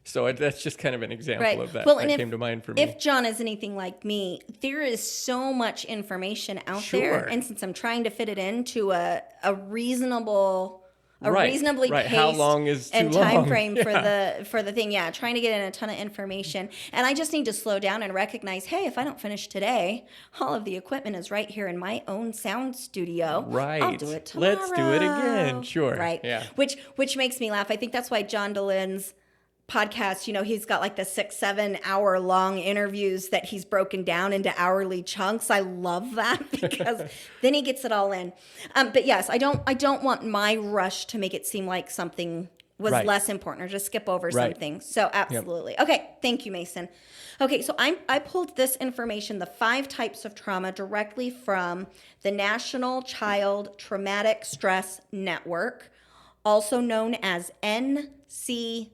So that's just kind of an example of that that came to mind for me. If John is anything like me, there is so much information out there. And since I'm trying to fit it into a reasonably paced how long is too and long? time frame for the thing. Yeah, trying to get in a ton of information. And I just need to slow down and recognize, hey, if I don't finish today, all of the equipment is right here in my own sound studio. Right. I'll do it tomorrow. Let's do it again. Sure. Right. Yeah. Which makes me laugh. I think that's why John DeLynne's podcast, he's got like the 6-7 hour long interviews that he's broken down into hourly chunks. I love that because then he gets it all in. But yes, I don't want my rush to make it seem like something was less important or just skip over something. So absolutely. Yep. Okay. Thank you, Mason. Okay. So I pulled this information, the 5 types of trauma, directly from the National Child Traumatic Stress Network, also known as NCTSN.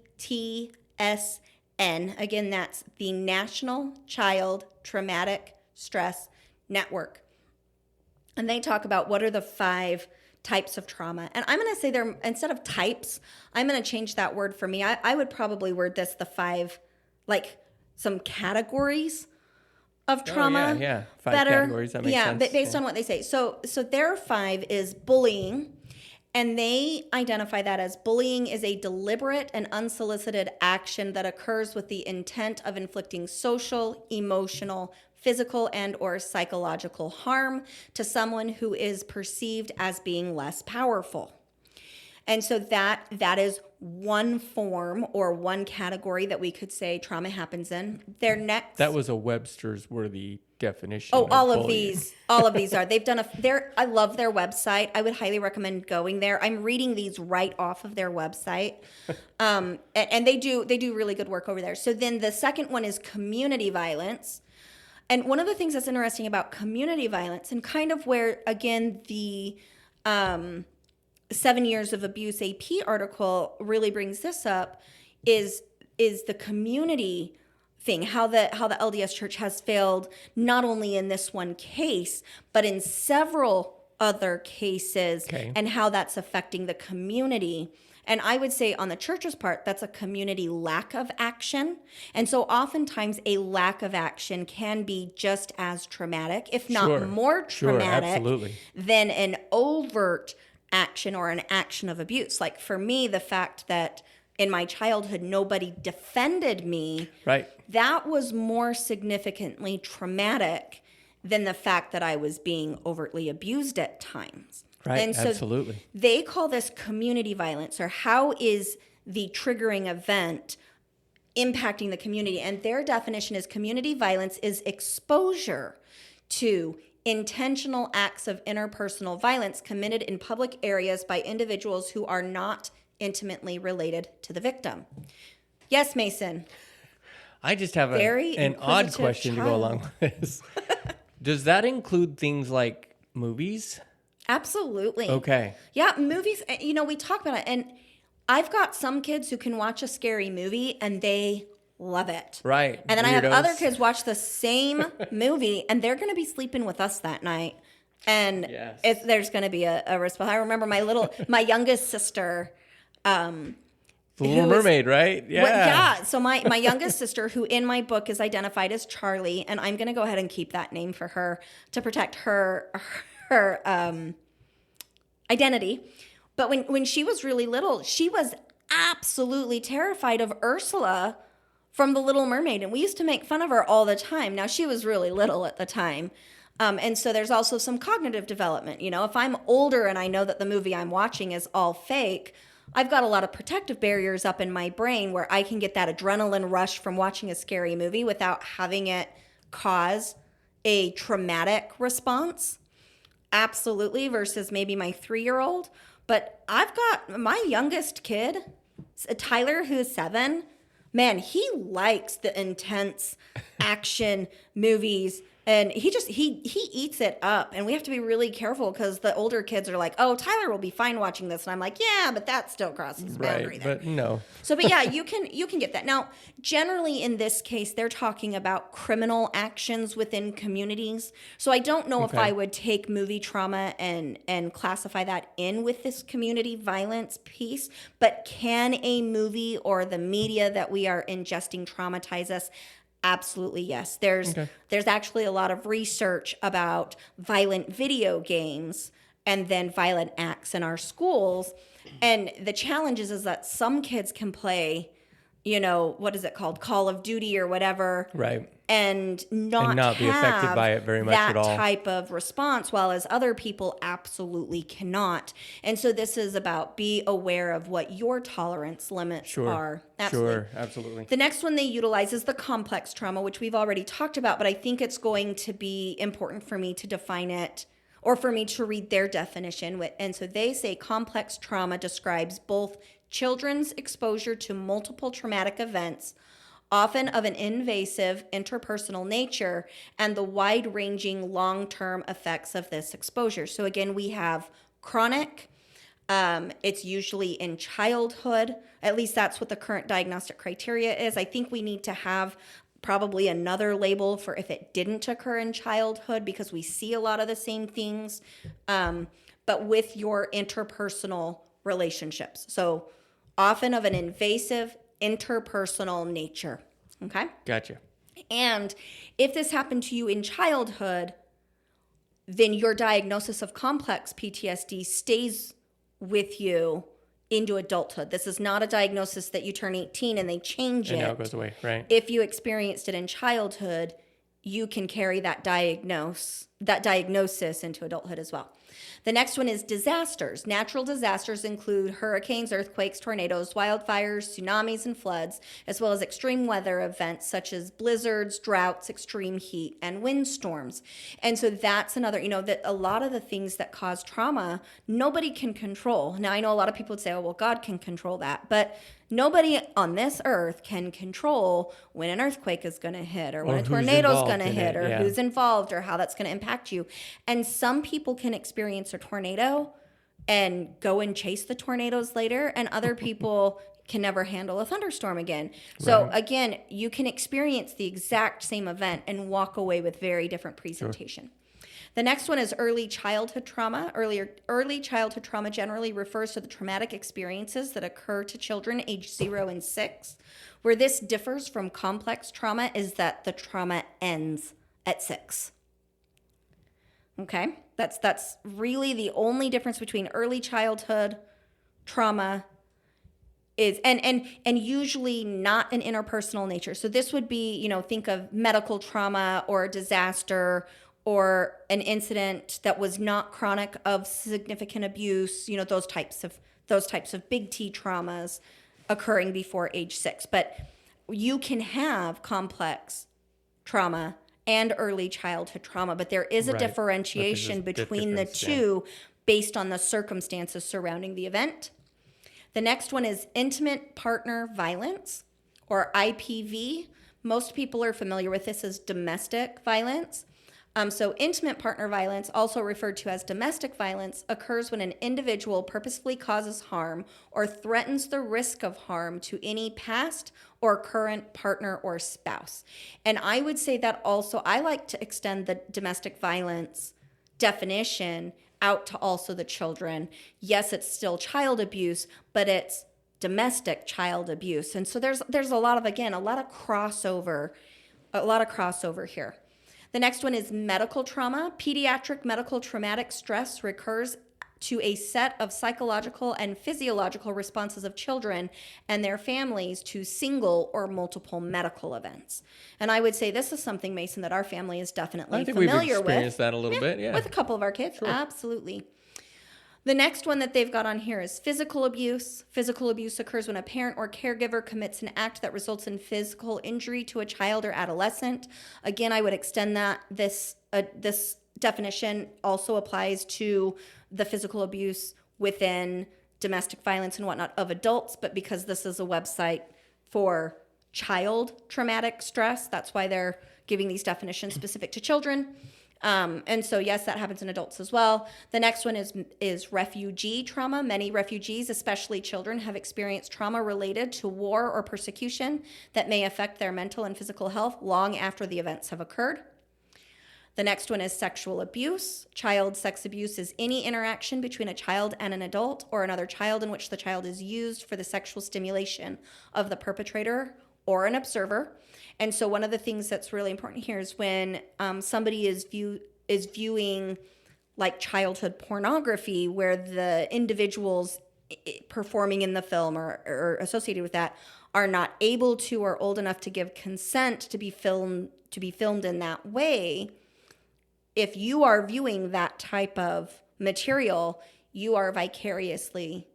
Again, that's the National Child Traumatic Stress Network. And they talk about what are the 5 types of trauma. And I'm going to say they're, instead of types, I'm going to change that word for me. I would probably word this the 5, like some categories of trauma. Oh, yeah. 5 categories. That makes sense. Yeah, based on what they say. So their 5 is bullying. And they identify that as bullying is a deliberate and unsolicited action that occurs with the intent of inflicting social, emotional, physical, and or psychological harm to someone who is perceived as being less powerful. And so that is one form or one category that we could say trauma happens in. Their next. That was a Webster's worthy definition. Oh, all of these are. They've done I love their website. I would highly recommend going there. I'm reading these right off of their website. And they do really good work over there. So then the second one is community violence. And one of the things that's interesting about community violence, and kind of where, again, the 7 Years of Abuse AP article really brings this up, is the community thing, how the LDS Church has failed not only in this one case, but in several other cases, and how that's affecting the community. And I would say on the church's part, that's a community lack of action. And so oftentimes a lack of action can be just as traumatic, if not more traumatic, than an overt action or an action of abuse. Like for me, the fact that in my childhood, nobody defended me, that was more significantly traumatic than the fact that I was being overtly abused at times. And so they call this community violence, or how is the triggering event impacting the community? And their definition is community violence is exposure to intentional acts of interpersonal violence committed in public areas by individuals who are not intimately related to the victim. Yes, Mason. I just have an odd question to go along with this. Does that include things like movies? Absolutely. Okay. Yeah, movies, we talk about it, and I've got some kids who can watch a scary movie and they love it. Right. And then I have other kids watch the same movie and they're going to be sleeping with us that night. And there's going to be a response. I remember my youngest sister, The Little Mermaid, right? Yeah. Yeah. So my youngest sister, who in my book is identified as Charlie, and I'm going to go ahead and keep that name for her to protect her identity. But when she was really little, she was absolutely terrified of Ursula from The Little Mermaid. And we used to make fun of her all the time. Now, she was really little at the time. And so there's also some cognitive development. If I'm older and I know that the movie I'm watching is all fake, I've got a lot of protective barriers up in my brain where I can get that adrenaline rush from watching a scary movie without having it cause a traumatic response. Absolutely, versus maybe my 3-year-old. But I've got my youngest kid, Tyler, who's 7. Man, he likes the intense action movies And he eats it up, and we have to be really careful because the older kids are like, "Oh, Tyler will be fine watching this," and I'm like, "Yeah, but that still crosses the boundary." Right, but no. But yeah, you can get that. Now, generally in this case, they're talking about criminal actions within communities. So I don't know if I would take movie trauma and classify that in with this community violence piece. But can a movie or the media that we are ingesting traumatize us? Absolutely, yes. There's actually a lot of research about violent video games and then violent acts in our schools. And the challenge is that some kids can play, what is it called? Call of Duty or whatever. Right. And not be affected by it very much at all. That type of response, while as other people absolutely cannot. And so this is about be aware of what your tolerance limits are. Absolutely. Sure, absolutely. The next one they utilize is the complex trauma, which we've already talked about, but I think it's going to be important for me to define it or for me to read their definition. And so they say complex trauma describes both children's exposure to multiple traumatic events, often of an invasive interpersonal nature, and the wide-ranging long-term effects of this exposure. So again, we have chronic. It's usually in childhood. At least that's what the current diagnostic criteria is. I think we need to have probably another label for if it didn't occur in childhood, because we see a lot of the same things, but with your interpersonal relationships. So often of an invasive interpersonal nature. Okay? Gotcha. And if this happened to you in childhood, then your diagnosis of complex PTSD stays with you into adulthood. This is not a diagnosis that you turn 18 and they change it. And now it goes away, right? If you experienced it in childhood, you can carry that diagnosis into adulthood as well. The next one is disasters. Natural disasters include hurricanes, earthquakes, tornadoes, wildfires, tsunamis, and floods, as well as extreme weather events such as blizzards, droughts, extreme heat, and windstorms. And so that's another, that a lot of the things that cause trauma, nobody can control. Now, I know a lot of people would say, oh, well, God can control that. But nobody on this earth can control when an earthquake is going to hit or when a tornado is going to hit or who's involved or how that's going to impact you. And some people can experience a tornado and go and chase the tornadoes later, and other people can never handle a thunderstorm again. So again, you can experience the exact same event and walk away with very different presentation. Sure. The next one is early childhood trauma. Early childhood trauma generally refers to the traumatic experiences that occur to children aged 0 and 6. Where this differs from complex trauma is that the trauma ends at 6. Okay? That's really the only difference between early childhood trauma is and usually not an interpersonal nature. So this would be, think of medical trauma or a disaster or an incident that was not chronic of significant abuse, those types of big T traumas occurring before age 6. But you can have complex trauma and early childhood trauma, but there is a differentiation between the two based on the circumstances surrounding the event. The next one is intimate partner violence, or IPV. Most people are familiar with this as domestic violence. So intimate partner violence, also referred to as domestic violence, occurs when an individual purposefully causes harm or threatens the risk of harm to any past or current partner or spouse. And I would say that also, I like to extend the domestic violence definition out to also the children. Yes, it's still child abuse, but it's domestic child abuse. And so there's a lot of crossover here. The next one is medical trauma. Pediatric medical traumatic stress recurs to a set of psychological and physiological responses of children and their families to single or multiple medical events. And I would say this is something, Mason, that our family is definitely familiar with. I think we've experienced that a little bit, yeah. With a couple of our kids, sure. Absolutely. The next one that they've got on here is physical abuse. Physical abuse occurs when a parent or caregiver commits an act that results in physical injury to a child or adolescent. Again, I would extend that. This definition also applies to the physical abuse within domestic violence and whatnot of adults, but because this is a website for child traumatic stress. That's why they're giving these definitions specific to children. And so, yes, that happens in adults as well. The next one is refugee trauma. Many refugees, especially children, have experienced trauma related to war or persecution that may affect their mental and physical health long after the events have occurred. The next one is sexual abuse. Child sex abuse is any interaction between a child and an adult or another child in which the child is used for the sexual stimulation of the perpetrator or an observer. And so one of the things that's really important here is when somebody is viewing like childhood pornography, where the individuals performing in the film or associated with that are not able to or old enough to give consent to be filmed in that way. If you are viewing that type of material, you are vicariously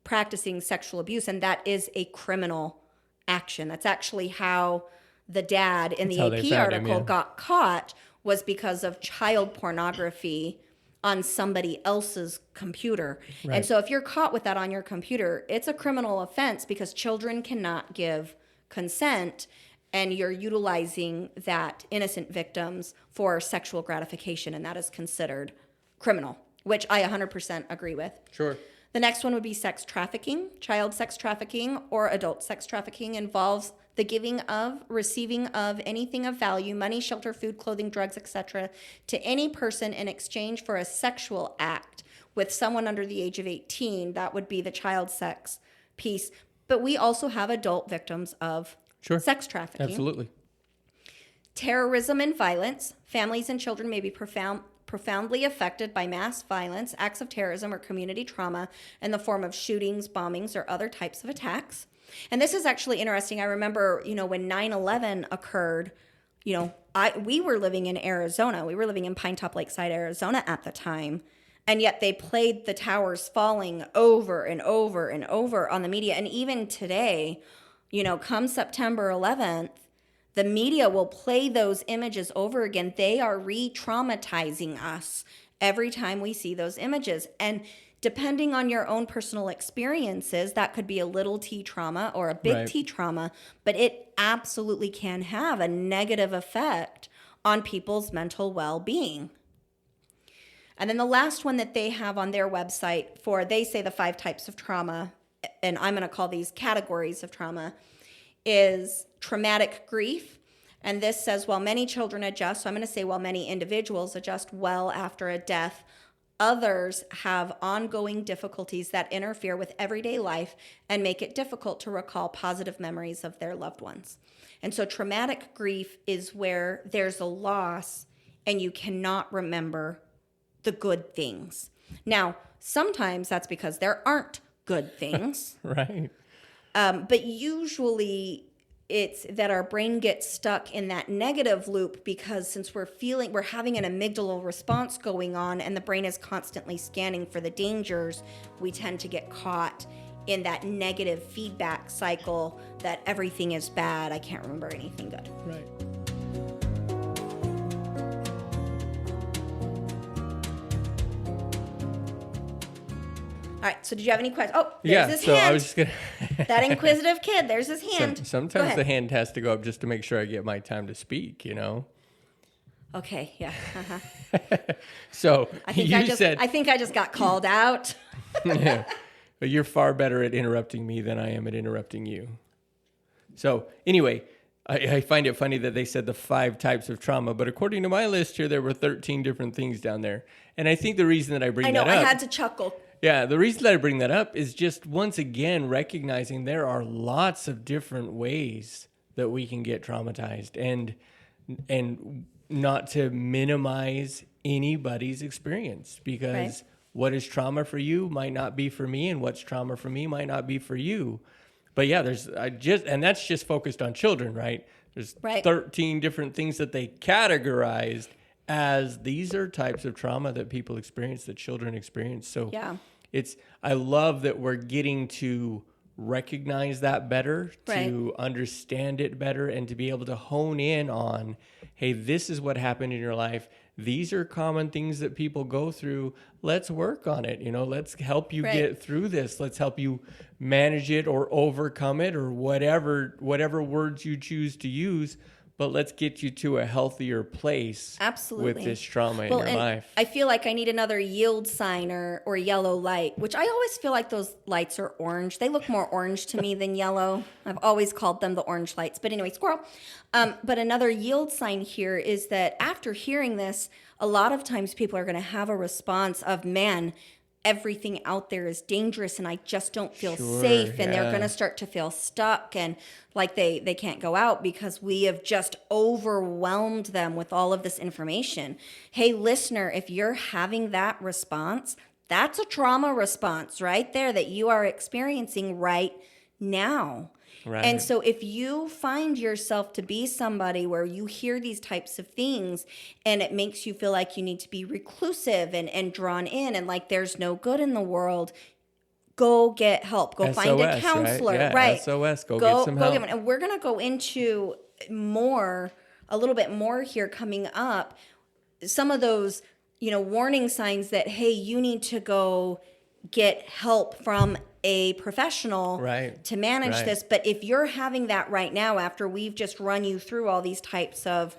practicing sexual abuse, and that is a criminal action. That's actually how the dad in the AP article got caught, was because of child pornography on somebody else's computer. Right. And so if you're caught with that on your computer, it's a criminal offense because children cannot give consent, and you're utilizing that innocent victims for sexual gratification, and that is considered criminal, which I 100% agree with. Sure. The next one would be sex trafficking. Child sex trafficking or adult sex trafficking involves the giving of, receiving of anything of value, money, shelter, food, clothing, drugs, etc., to any person in exchange for a sexual act with someone under the age of 18. That would be the child sex piece. But we also have adult victims of sex trafficking. Absolutely. Terrorism and violence. Families and children may be profoundly affected by mass violence, acts of terrorism, or community trauma in the form of shootings, bombings, or other types of attacks. And this is actually interesting. I remember, when 9/11 occurred, we were living in Arizona. We were living in Pinetop Lakeside, Arizona at the time. And yet they played the towers falling over and over and over on the media. And even today, come September 11th, the media will play those images over again. They are re-traumatizing us every time we see those images. And depending on your own personal experiences, that could be a little T trauma or a big T trauma, but it absolutely can have a negative effect on people's mental well-being. And then the last one that they have on their website they say the 5 types of trauma, and I'm going to call these categories of trauma, is traumatic grief. And this says, while many children adjust, so I'm going to say while many individuals adjust well after a death, others have ongoing difficulties that interfere with everyday life and make it difficult to recall positive memories of their loved ones. And so traumatic grief is where there's a loss and you cannot remember the good things. Now, sometimes that's because there aren't good things. Right. But usually it's that our brain gets stuck in that negative loop because since we're having an amygdala response going on and the brain is constantly scanning for the dangers, we tend to get caught in that negative feedback cycle that everything is bad. I can't remember anything good. Right. All right, so did you have any questions? Oh, there's his hand. I was just going to... That inquisitive kid, there's his hand. Sometimes the hand has to go up just to make sure I get my time to speak, Okay, yeah. So I think I just got called out. Yeah. But you're far better at interrupting me than I am at interrupting you. So anyway, I find it funny that they said the 5 types of trauma, but according to my list here, there were 13 different things down there. And I think the reason that I bring that up... I had to chuckle. Yeah, the reason that I bring that up is just once again recognizing there are lots of different ways that we can get traumatized, and not to minimize anybody's experience, because what is trauma for you might not be for me, and what's trauma for me might not be for you. But yeah, and that's just focused on children, right? There's 13 different things that they categorized as these are types of trauma that people experience, that children experience. So I love that we're getting to recognize that better, to understand it better, and to be able to hone in on, hey, this is what happened in your life. these are common things that people go through. Let's work on it. Let's help you get through this. Let's help you manage it or overcome it, or whatever words you choose to use. But let's get you to a healthier place. Absolutely. With this trauma in your life. I feel like I need another yield sign or yellow light, which I always feel like those lights are orange. They look more orange to me than yellow. I've always called them the orange lights. But anyway, squirrel. But another yield sign here is that after hearing this, a lot of times people are going to have a response of, man, everything out there is dangerous and I just don't feel safe. And they're going to start to feel stuck and like they can't go out because we have just overwhelmed them with all of this information. Hey, listener, if you're having that response, that's a trauma response right there that you are experiencing right now. Right. And so if you find yourself to be somebody where you hear these types of things and it makes you feel like you need to be reclusive and drawn in and like there's no good in the world, go get help. Go find a counselor. Right. SOS. Go get some help. And we're going to go into a little bit more here coming up. Some of those, warning signs that, hey, you need to go get help from a professional to manage this. But if you're having that right now, after we've just run you through all these types of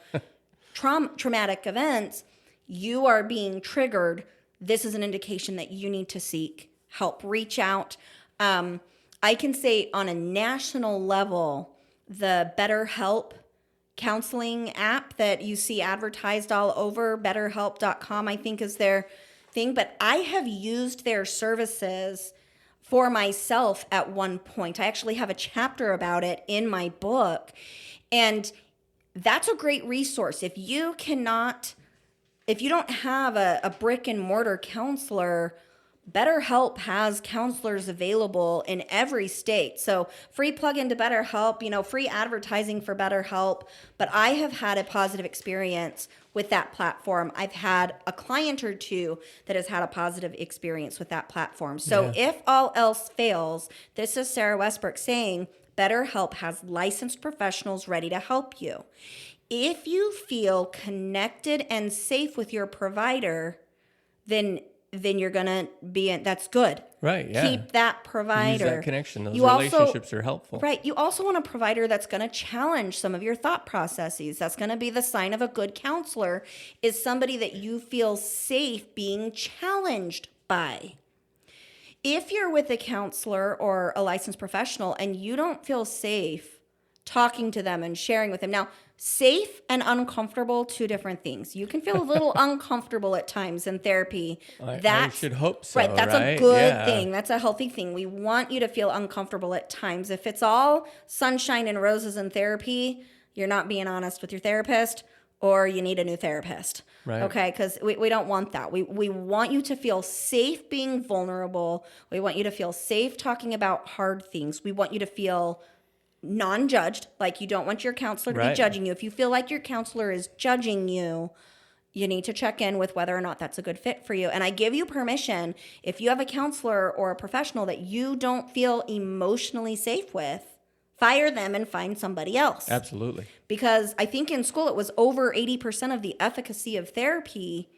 traumatic events, you are being triggered. This is an indication that you need to seek help. Reach out. I can say on a national level, the BetterHelp counseling app that you see advertised all over, betterhelp.com, I think is their thing. But I have used their services for myself at one point. I actually have a chapter about it in my book. And that's a great resource. If you don't have a brick and mortar counselor, BetterHelp has counselors available in every state. So free plug into BetterHelp, free advertising for BetterHelp. But I have had a positive experience with that platform. I've had a client or two that has had a positive experience with that platform. So if all else fails, this is Sarah Westbrook saying BetterHelp has licensed professionals ready to help you. If you feel connected and safe with your provider, then you're going to be in, that's good. Right, yeah. Keep that provider. Use that connection. Those relationships are helpful. Right. You also want a provider that's going to challenge some of your thought processes. That's going to be the sign of a good counselor, is somebody that you feel safe being challenged by. If you're with a counselor or a licensed professional and you don't feel safe talking to them and sharing with them. Now, safe and uncomfortable, two different things. You can feel a little uncomfortable at times in therapy. I should hope so. Right, that's a good thing. That's a healthy thing. We want you to feel uncomfortable at times. If it's all sunshine and roses in therapy, you're not being honest with your therapist, or you need a new therapist. Right. Okay, because we don't want that. We want you to feel safe being vulnerable. We want you to feel safe talking about hard things. We want you to feel non-judged, like you don't want your counselor to be judging you. If you feel like your counselor is judging you, you need to check in with whether or not that's a good fit for you. And I give you permission, if you have a counselor or a professional that you don't feel emotionally safe with, fire them and find somebody else. Absolutely. Because I think in school it was over 80% of the efficacy of therapy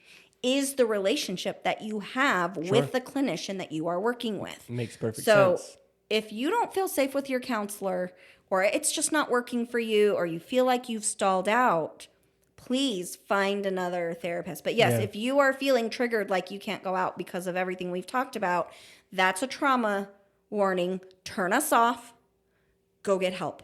is the relationship that you have with the clinician that you are working with. Makes perfect sense. So if you don't feel safe with your counselor, or it's just not working for you, or you feel like you've stalled out, please find another therapist. But yes, if you are feeling triggered like you can't go out because of everything we've talked about, that's a trauma warning. Turn us off. Go get help.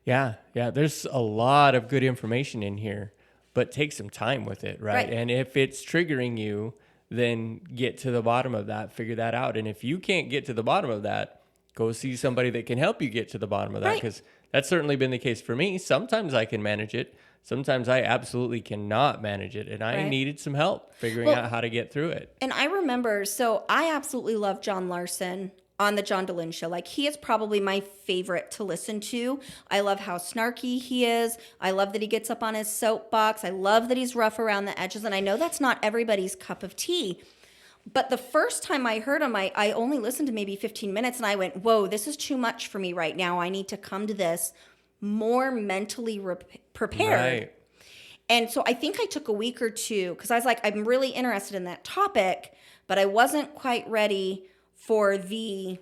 Yeah. There's a lot of good information in here, but take some time with it, right? And if it's triggering you, then get to the bottom of that, figure that out. And if you can't get to the bottom of that, go see somebody that can help you get to the bottom of that, because that's certainly been the case for me. Sometimes I can manage it. Sometimes I absolutely cannot manage it. And I needed some help figuring out how to get through it. And I remember, so I absolutely love John Larson on the John DeLynn Show. Like, he is probably my favorite to listen to. I love how snarky he is. I love that he gets up on his soapbox. I love that he's rough around the edges. And I know that's not everybody's cup of tea. But the first time I heard him, I only listened to maybe 15 minutes and I went, whoa, this is too much for me right now. I need to come to this more mentally prepared. And so I think I took a week or two because I was like, I'm really interested in that topic, but I wasn't quite ready for the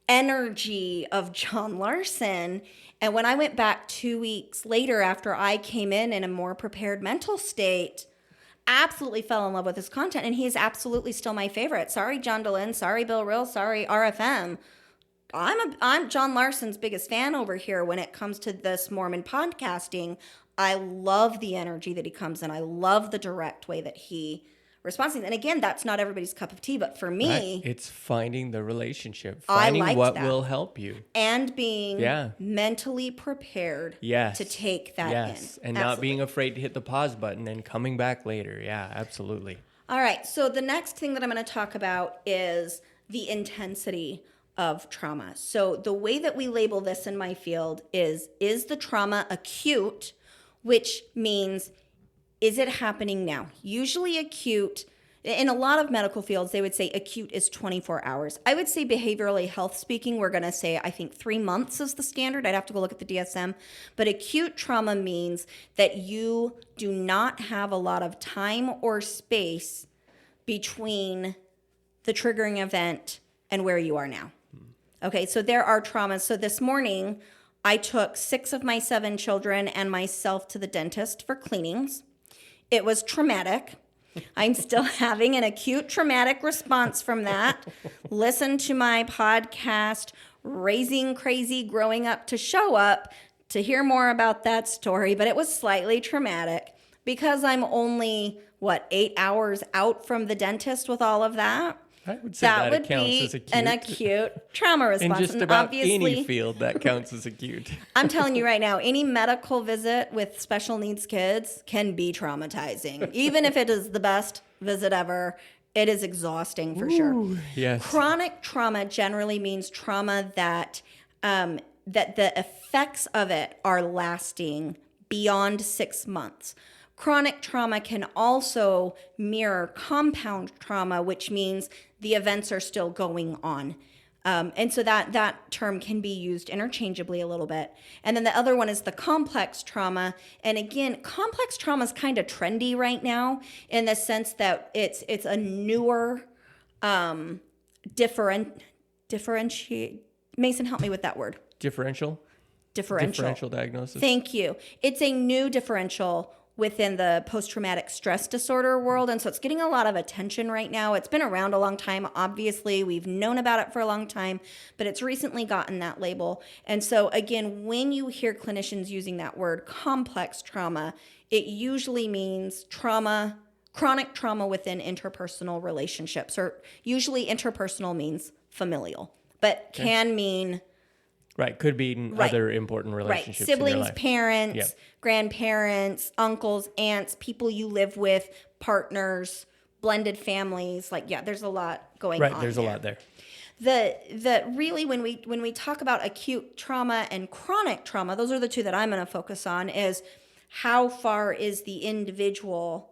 energy of John Larson. And when I went back 2 weeks later after I came in a more prepared mental state, absolutely fell in love with his content. And he is absolutely still my favorite. Sorry, John Dehlin. Sorry, Bill Rill. Sorry, RFM. I'm John Larson's biggest fan over here when it comes to this Mormon podcasting. I love the energy that he comes in. I love the direct way that he responds. And again, that's not everybody's cup of tea, but for me, it's finding the relationship, finding what will help you, and being mentally prepared to take that in. And absolutely. Not being afraid to hit the pause button and coming back later. Yeah, absolutely. All right. So the next thing that I'm going to talk about is the intensity of trauma. So the way that we label this in my field is the trauma acute, which means, is it happening now? Usually acute, in a lot of medical fields, they would say acute is 24 hours. I would say behaviorally health speaking, we're going to say, I think 3 months is the standard. I'd have to go look at the DSM. But acute trauma means that you do not have a lot of time or space between the triggering event and where you are now. Okay, so there are traumas. So this morning, I took 6 of my 7 children and myself to the dentist for cleanings. It was traumatic. I'm still having an acute traumatic response from that. Listen to my podcast, Raising Crazy, Growing Up to Show Up, to hear more about that story. But it was slightly traumatic because I'm only, 8 hours out from the dentist with all of that. I would say that would be an acute trauma response. In just about any field, that counts as acute. I'm telling you right now, any medical visit with special needs kids can be traumatizing. Even if it is the best visit ever, it is exhausting for sure. Yes. Chronic trauma generally means trauma that the effects of it are lasting beyond 6 months. Chronic trauma can also mirror compound trauma, which means the events are still going on. And so that term can be used interchangeably a little bit. And then the other one is the complex trauma. And again, complex trauma is kind of trendy right now in the sense that it's a newer differentiate. Mason, help me with that word. Differential diagnosis. Thank you. It's a new differential within the post-traumatic stress disorder world. And so it's getting a lot of attention right now. It's been around a long time. Obviously, we've known about it for a long time, but it's recently gotten that label. And so again, when you hear clinicians using that word complex trauma, it usually means trauma, chronic trauma within interpersonal relationships, or usually interpersonal means familial, but can mean... Right, could be in other important relationships. Right, siblings, in your life. parents, grandparents, uncles, aunts, people you live with, partners, blended families. There's a lot going on. Right, there's a lot there. The really when we talk about acute trauma and chronic trauma, those are the two that I'm going to focus on. Is how far is the individual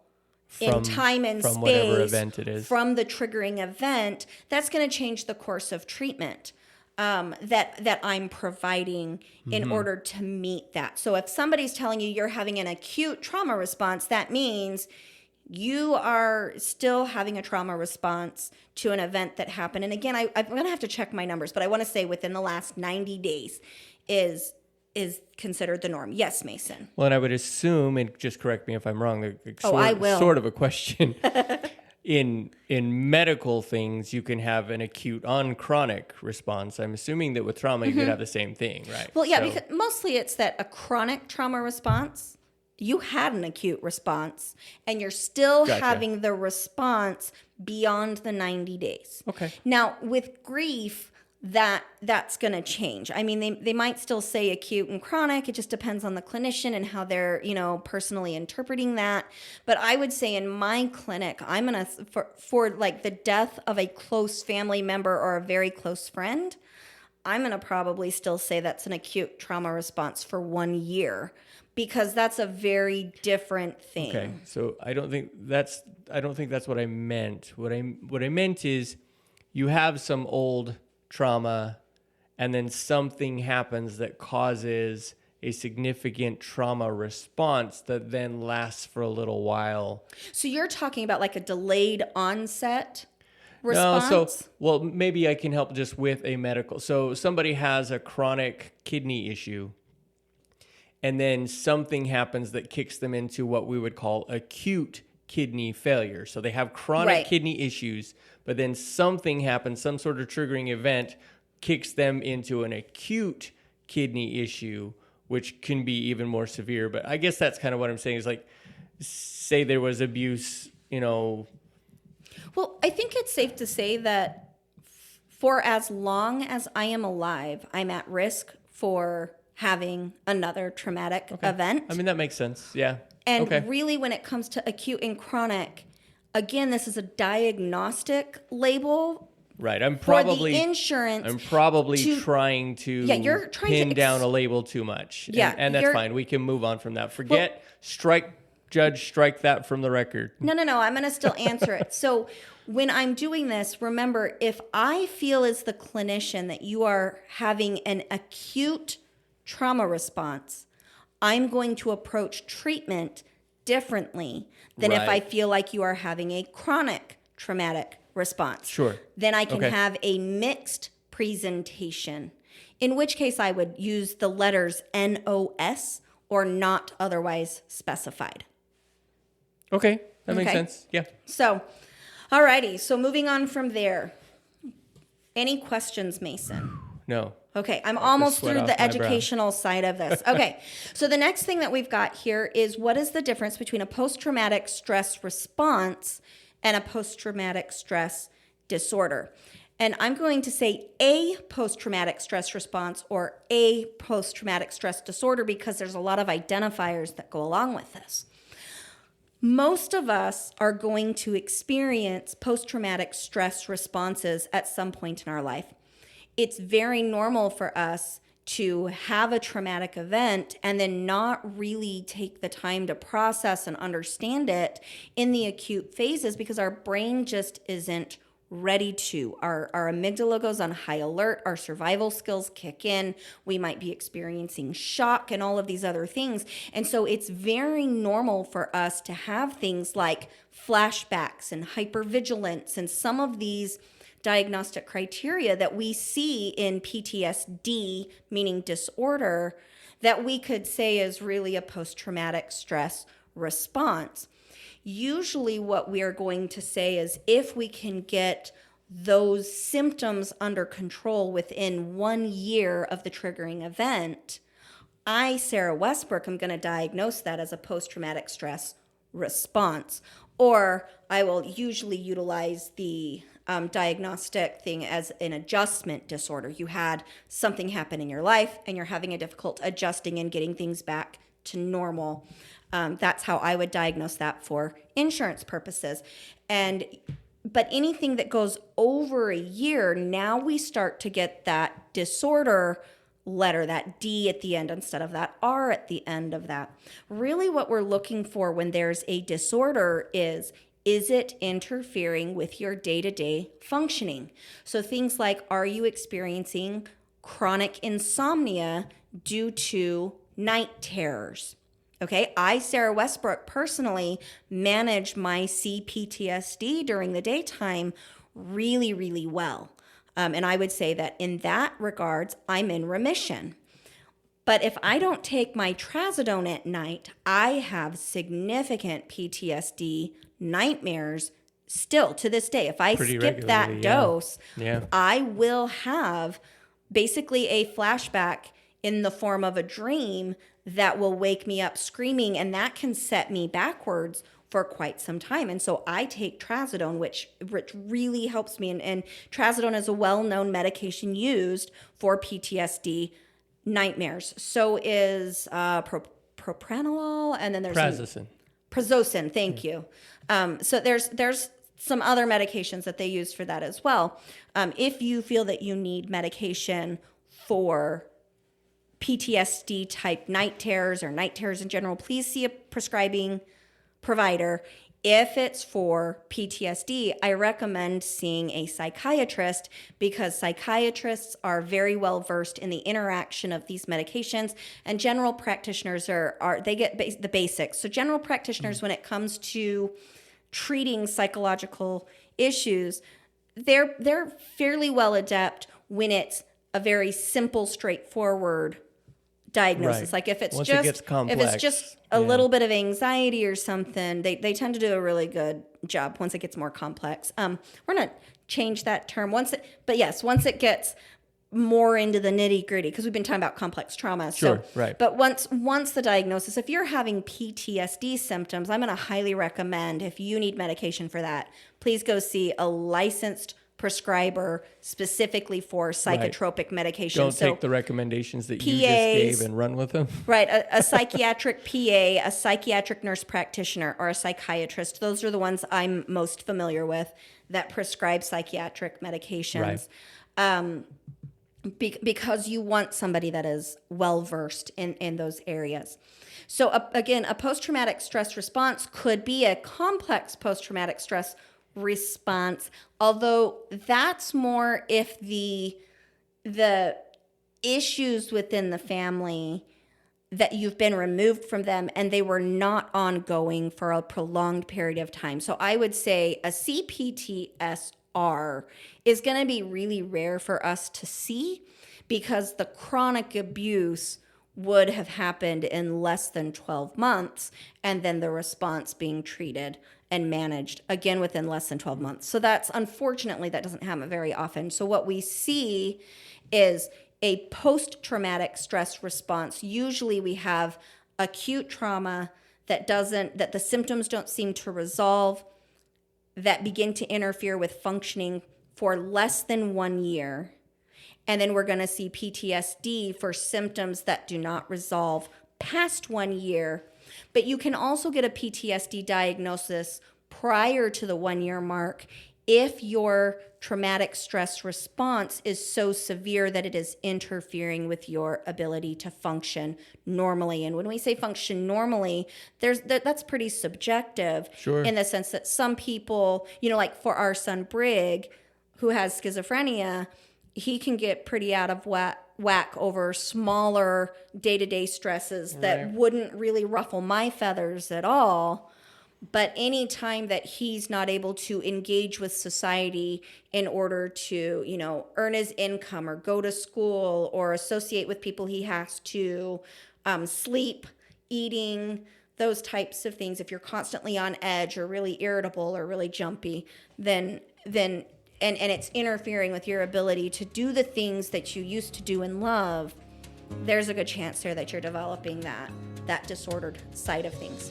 in time and space, whatever event it is, from the triggering event? That's going to change the course of treatment that I'm providing in order to meet that. So if somebody's telling you you're having an acute trauma response, that means you are still having a trauma response to an event that happened. And again, I'm going to have to check my numbers, but I want to say within the last 90 days is considered the norm. Yes, Mason. Well, and I would assume, and just correct me if I'm wrong, I will. Sort of a question. In medical things, you can have an acute on chronic response. I'm assuming that with trauma, you could have the same thing, right? Well, yeah, because mostly it's that a chronic trauma response, you had an acute response, and you're still having the response beyond the 90 days. Okay. Now, with grief, that's going to change. I mean, they might still say acute and chronic. It just depends on the clinician and how they're, personally interpreting that. But I would say in my clinic, I'm going to, for the death of a close family member or a very close friend, I'm going to probably still say that's an acute trauma response for 1 year, because that's a very different thing. Okay. So I don't think that's what I meant. What I meant is you have some old trauma, and then something happens that causes a significant trauma response that then lasts for a little while. So you're talking about like a delayed onset response? No, well, maybe I can help just with a medical. So somebody has a chronic kidney issue, and then something happens that kicks them into what we would call acute kidney failure. So they have chronic kidney issues, but then something happens, some sort of triggering event kicks them into an acute kidney issue, which can be even more severe. But I guess that's kind of what I'm saying is like, say there was abuse, Well, I think it's safe to say that for as long as I am alive, I'm at risk for having another traumatic event. I mean, that makes sense. Yeah. And really, when it comes to acute and chronic, again, this is a diagnostic label. Right. For the insurance. I'm probably trying to you're trying pin down a label too much. Yeah. And that's fine. We can move on from that. Strike that from the record. No. I'm going to still answer it. So when I'm doing this, remember, if I feel as the clinician that you are having an acute trauma response, I'm going to approach treatment differently than if I feel like you are having a chronic traumatic response. Sure. Then I can have a mixed presentation, in which case I would use the letters NOS or not otherwise specified. Okay, that makes sense. Yeah. So, alrighty. So moving on from there. Any questions, Mason? No. Okay, I'm almost through the educational side of this. Okay, so the next thing that we've got here is what is the difference between a post-traumatic stress response and a post-traumatic stress disorder? And I'm going to say a post-traumatic stress response or a post-traumatic stress disorder because there's a lot of identifiers that go along with this. Most of us are going to experience post-traumatic stress responses at some point in our life. It's very normal for us to have a traumatic event and then not really take the time to process and understand it in the acute phases because our brain just isn't ready to. Our amygdala goes on high alert, our survival skills kick in, we might be experiencing shock and all of these other things. And so it's very normal for us to have things like flashbacks and hypervigilance and some of these diagnostic criteria that we see in PTSD, meaning disorder, that we could say is really a post-traumatic stress response. Usually what we are going to say is if we can get those symptoms under control within 1 year of the triggering event, I, Sarah Westbrook, am going to diagnose that as a post-traumatic stress response. Or I will usually utilize the diagnostic thing as an adjustment disorder. You had something happen in your life and you're having a difficult adjusting and getting things back to normal. That's how I would diagnose that for insurance purposes. But anything that goes over a year, now we start to get that disorder letter, that D at the end instead of that R at the end of that. Really what we're looking for when there's a disorder is it interfering with your day-to-day functioning? So things like, are you experiencing chronic insomnia due to night terrors? Okay, I, Sarah Westbrook, personally manage my CPTSD during the daytime really, really well. And I would say that in that regards, I'm in remission. But if I don't take my trazodone at night, I have significant PTSD nightmares still to this day. If I skip that dose, I will have basically a flashback in the form of a dream that will wake me up screaming, and that can set me backwards for quite some time. And so I take trazodone, which really helps me. And trazodone is a well-known medication used for PTSD nightmares. So is propranolol, and then there's prazosin. Thank you. So there's some other medications that they use for that as well. If you feel that you need medication for PTSD type night terrors or night terrors in general, please see a prescribing provider. If it's for PTSD, I recommend seeing a psychiatrist because psychiatrists are very well versed in the interaction of these medications, and general practitioners they get the basics. So general practitioners, when it comes to treating psychological issues, they're fairly well adept when it's a very simple, straightforward diagnosis. Like if it's just a little bit of anxiety or something, they tend to do a really good job. Once it gets more complex, we're gonna change that term once it gets more into the nitty gritty, because we've been talking about complex trauma. Sure, right. But once the diagnosis, if you're having PTSD symptoms, I'm going to highly recommend, if you need medication for that, please go see a licensed prescriber specifically for psychotropic medication. Don't take the recommendations that you just gave and run with them. Right. A psychiatric PA, a psychiatric nurse practitioner, or a psychiatrist. Those are the ones I'm most familiar with that prescribe psychiatric medications. Right. Because you want somebody that is well versed in those areas. So again, a post-traumatic stress response could be a complex post-traumatic stress response, although that's more if the issues within the family that you've been removed from them and they were not ongoing for a prolonged period of time. So I would say a CPTSR is going to be really rare for us to see because the chronic abuse would have happened in less than 12 months, and then the response being treated and managed again within less than 12 months. So unfortunately, that doesn't happen very often. So what we see is a post-traumatic stress response. Usually we have acute trauma that the symptoms don't seem to resolve, that begin to interfere with functioning for less than 1 year. And then we're going to see PTSD for symptoms that do not resolve past 1 year. But you can also get a PTSD diagnosis prior to the 1 year mark if your traumatic stress response is so severe that it is interfering with your ability to function normally. And when we say function normally, that's pretty subjective. Sure. In the sense that some people, like for our son Brig, who has schizophrenia, he can get pretty out of whack over smaller day-to-day stresses that wouldn't really ruffle my feathers at all. But any time that he's not able to engage with society in order to, earn his income or go to school or associate with people he has to, sleep, eating, those types of things, if you're constantly on edge or really irritable or really jumpy, then and it's interfering with your ability to do the things that you used to do and love, there's a good chance there that you're developing that disordered side of things.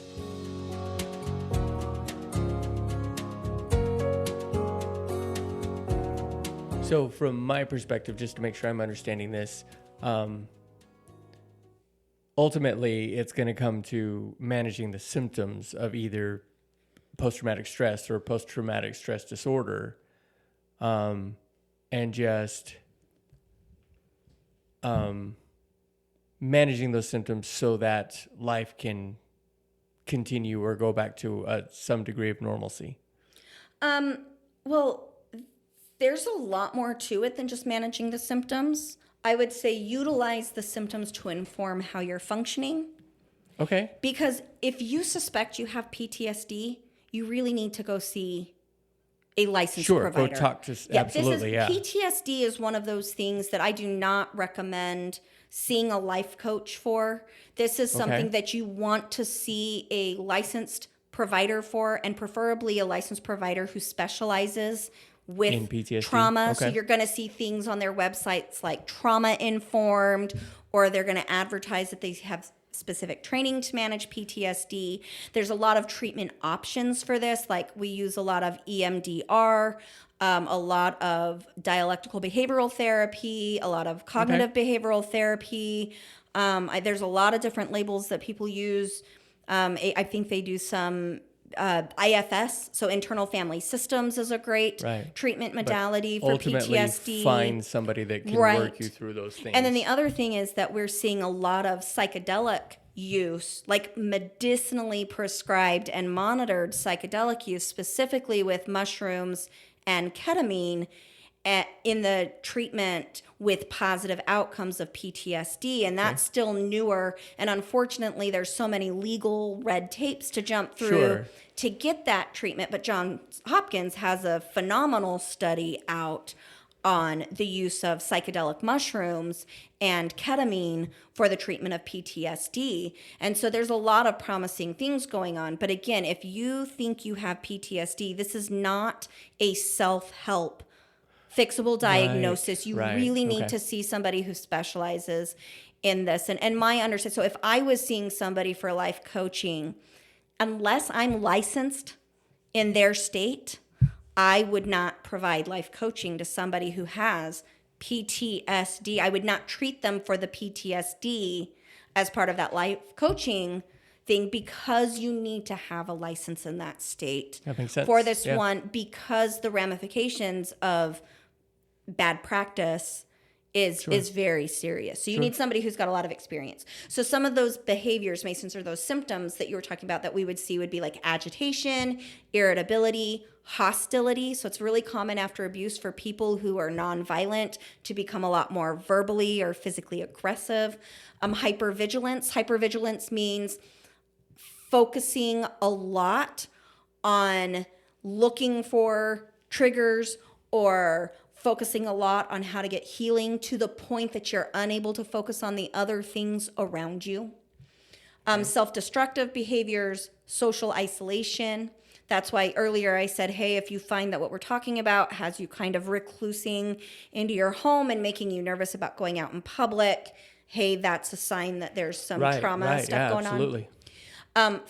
So from my perspective, just to make sure I'm understanding this, ultimately it's going to come to managing the symptoms of either post-traumatic stress or post-traumatic stress disorder. And just managing those symptoms so that life can continue or go back to some degree of normalcy. Well, there's a lot more to it than just managing the symptoms. I would say utilize the symptoms to inform how you're functioning. Okay. Because if you suspect you have PTSD, you really need to go see a licensed provider. Go talk to, absolutely, PTSD is one of those things that I do not recommend seeing a life coach for. This is something that you want to see a licensed provider for, and preferably a licensed provider who specializes with trauma. So you're going to see things on their websites like Trauma Informed, or they're going to advertise that they have specific training to manage PTSD. There's a lot of treatment options for this. Like we use a lot of EMDR, a lot of dialectical behavioral therapy, a lot of cognitive behavioral therapy. There's a lot of different labels that people use. I think they do some IFS, so internal family systems, is a great treatment modality for PTSD. Find somebody that can work you through those things. And then the other thing is that we're seeing a lot of psychedelic use, like medicinally prescribed and monitored psychedelic use, specifically with mushrooms and ketamine, in the treatment with positive outcomes of PTSD. And that's still newer. And unfortunately, there's so many legal red tapes to jump through to get that treatment. But Johns Hopkins has a phenomenal study out on the use of psychedelic mushrooms and ketamine for the treatment of PTSD. And so there's a lot of promising things going on. But again, if you think you have PTSD, this is not a self-help fixable diagnosis. You really need to see somebody who specializes in this. And my understanding, so if I was seeing somebody for life coaching, unless I'm licensed in their state, I would not provide life coaching to somebody who has PTSD. I would not treat them for the PTSD as part of that life coaching thing, because you need to have a license in that state. That makes sense. For this one, because the ramifications of bad practice is very serious. So you need somebody who's got a lot of experience. So some of those behaviors, Masons, or those symptoms that you were talking about that we would see would be like agitation, irritability, hostility. So it's really common after abuse for people who are nonviolent to become a lot more verbally or physically aggressive. Hypervigilance. Hypervigilance means focusing a lot on looking for triggers or focusing a lot on how to get healing to the point that you're unable to focus on the other things around you. Self-destructive behaviors, social isolation. That's why earlier I said, hey, if you find that what we're talking about has you kind of reclusing into your home and making you nervous about going out in public, hey, that's a sign that there's some trauma stuff going on.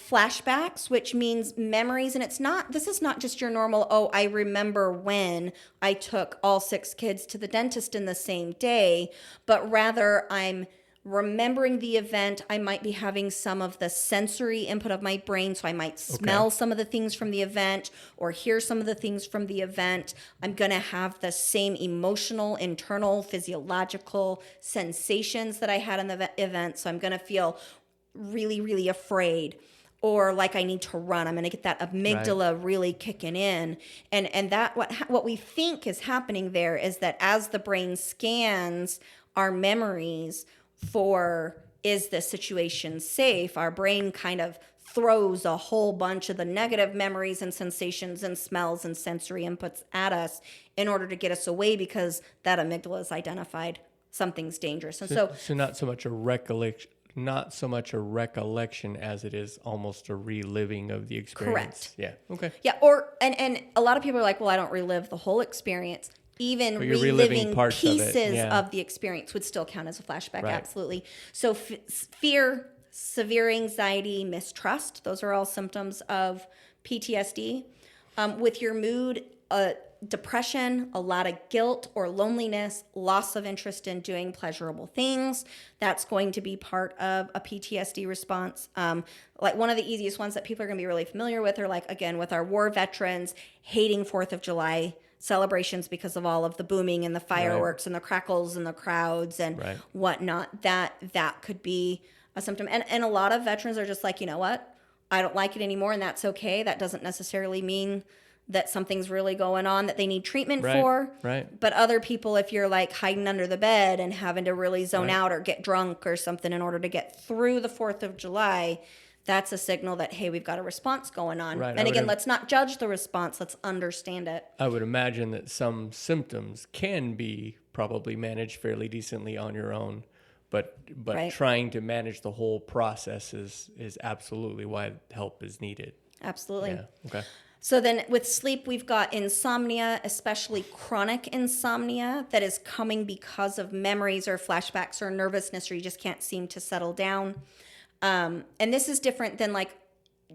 Flashbacks, which means memories. And this is not just your normal, oh, I remember when I took all 6 kids to the dentist in the same day, but rather I'm remembering the event. I might be having some of the sensory input of my brain. So I might smell some of the things from the event or hear some of the things from the event. I'm going to have the same emotional, internal, physiological sensations that I had in the event. So I'm going to feel really, really afraid, or like I need to run. I'm going to get that amygdala really kicking in. And that what we think is happening there is that as the brain scans our memories for, is this situation safe, our brain kind of throws a whole bunch of the negative memories and sensations and smells and sensory inputs at us in order to get us away, because that amygdala has identified something's dangerous. And so not so much a recollection as it is almost a reliving of the experience. Correct. Yeah. Okay. Yeah. Or and a lot of people are like, well, I don't relive the whole experience. Even reliving pieces of the experience would still count as a flashback. Right. Absolutely. So fear, severe anxiety, mistrust, those are all symptoms of PTSD. With your mood, depression, a lot of guilt or loneliness, loss of interest in doing pleasurable things. That's going to be part of a PTSD response. Like one of the easiest ones that people are going to be really familiar with are, like, again, with our war veterans, hating 4th of July celebrations because of all of the booming and the fireworks and the crackles and the crowds and whatnot. That could be a symptom. And a lot of veterans are just like, you know what? I don't like it anymore, and that's okay. That doesn't necessarily mean that something's really going on that they need treatment for. Right. But other people, if you're like hiding under the bed and having to really zone out or get drunk or something in order to get through the 4th of July, that's a signal that, hey, we've got a response going on. Right. And again, let's not judge the response. Let's understand it. I would imagine that some symptoms can be probably managed fairly decently on your own, but trying to manage the whole process is absolutely why help is needed. Absolutely. Yeah. Okay. So then with sleep, we've got insomnia, especially chronic insomnia that is coming because of memories or flashbacks or nervousness, or you just can't seem to settle down. And this is different than like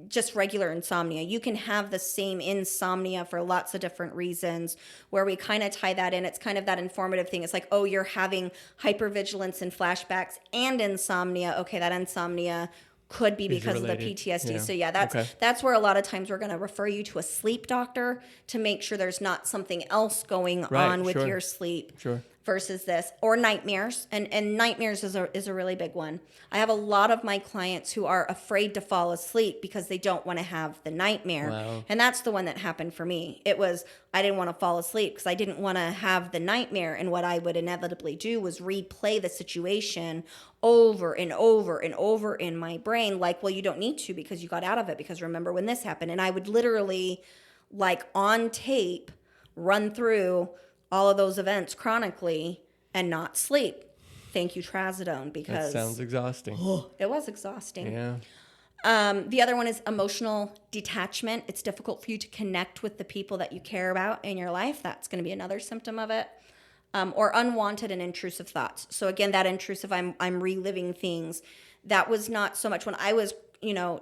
just regular insomnia. You can have the same insomnia for lots of different reasons, where we kind of tie that in. It's kind of that informative thing. It's like, oh, you're having hypervigilance and flashbacks and insomnia. Okay, that insomnia could be because of the PTSD. Yeah. So that's where a lot of times we're going to refer you to a sleep doctor to make sure there's not something else going on with your sleep. Sure. versus this, or nightmares. And nightmares is a really big one. I have a lot of my clients who are afraid to fall asleep because they don't want to have the nightmare. Wow. And that's the one that happened for me. It was, I didn't want to fall asleep because I didn't want to have the nightmare. And what I would inevitably do was replay the situation over and over and over in my brain. Like, well, you don't need to because you got out of it, because remember when this happened. And I would literally, like on tape, run through all of those events chronically and not sleep. Thank you, trazodone, because that sounds exhausting. It was exhausting. Yeah. The other one is emotional detachment. It's difficult for you to connect with the people that you care about in your life. That's going to be another symptom of it. Or unwanted and intrusive thoughts. So again, that intrusive, I'm reliving things. That was not so much when I was,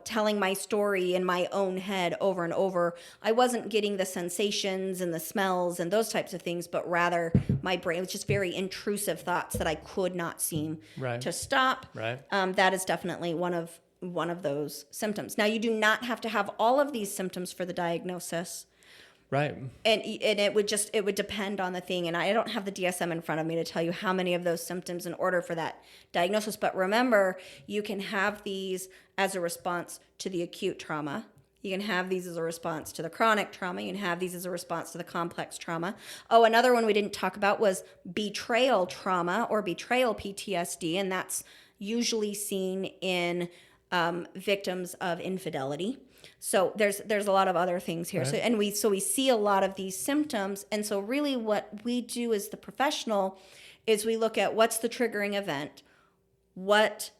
telling my story in my own head over and over. I wasn't getting the sensations and the smells and those types of things, but rather my brain was just very intrusive thoughts that I could not seem to stop. Right. That is definitely one of those symptoms. Now, you do not have to have all of these symptoms for the diagnosis. Right. And it would depend on the thing. And I don't have the DSM in front of me to tell you how many of those symptoms in order for that diagnosis. But remember, you can have these as a response to the acute trauma. You can have these as a response to the chronic trauma. You can have these as a response to the complex trauma. Oh, another one we didn't talk about was betrayal trauma or betrayal PTSD. And that's usually seen in victims of infidelity. So there's a lot of other things here. Right. So we see a lot of these symptoms. And so really what we do as the professional is we look at what's the triggering event, what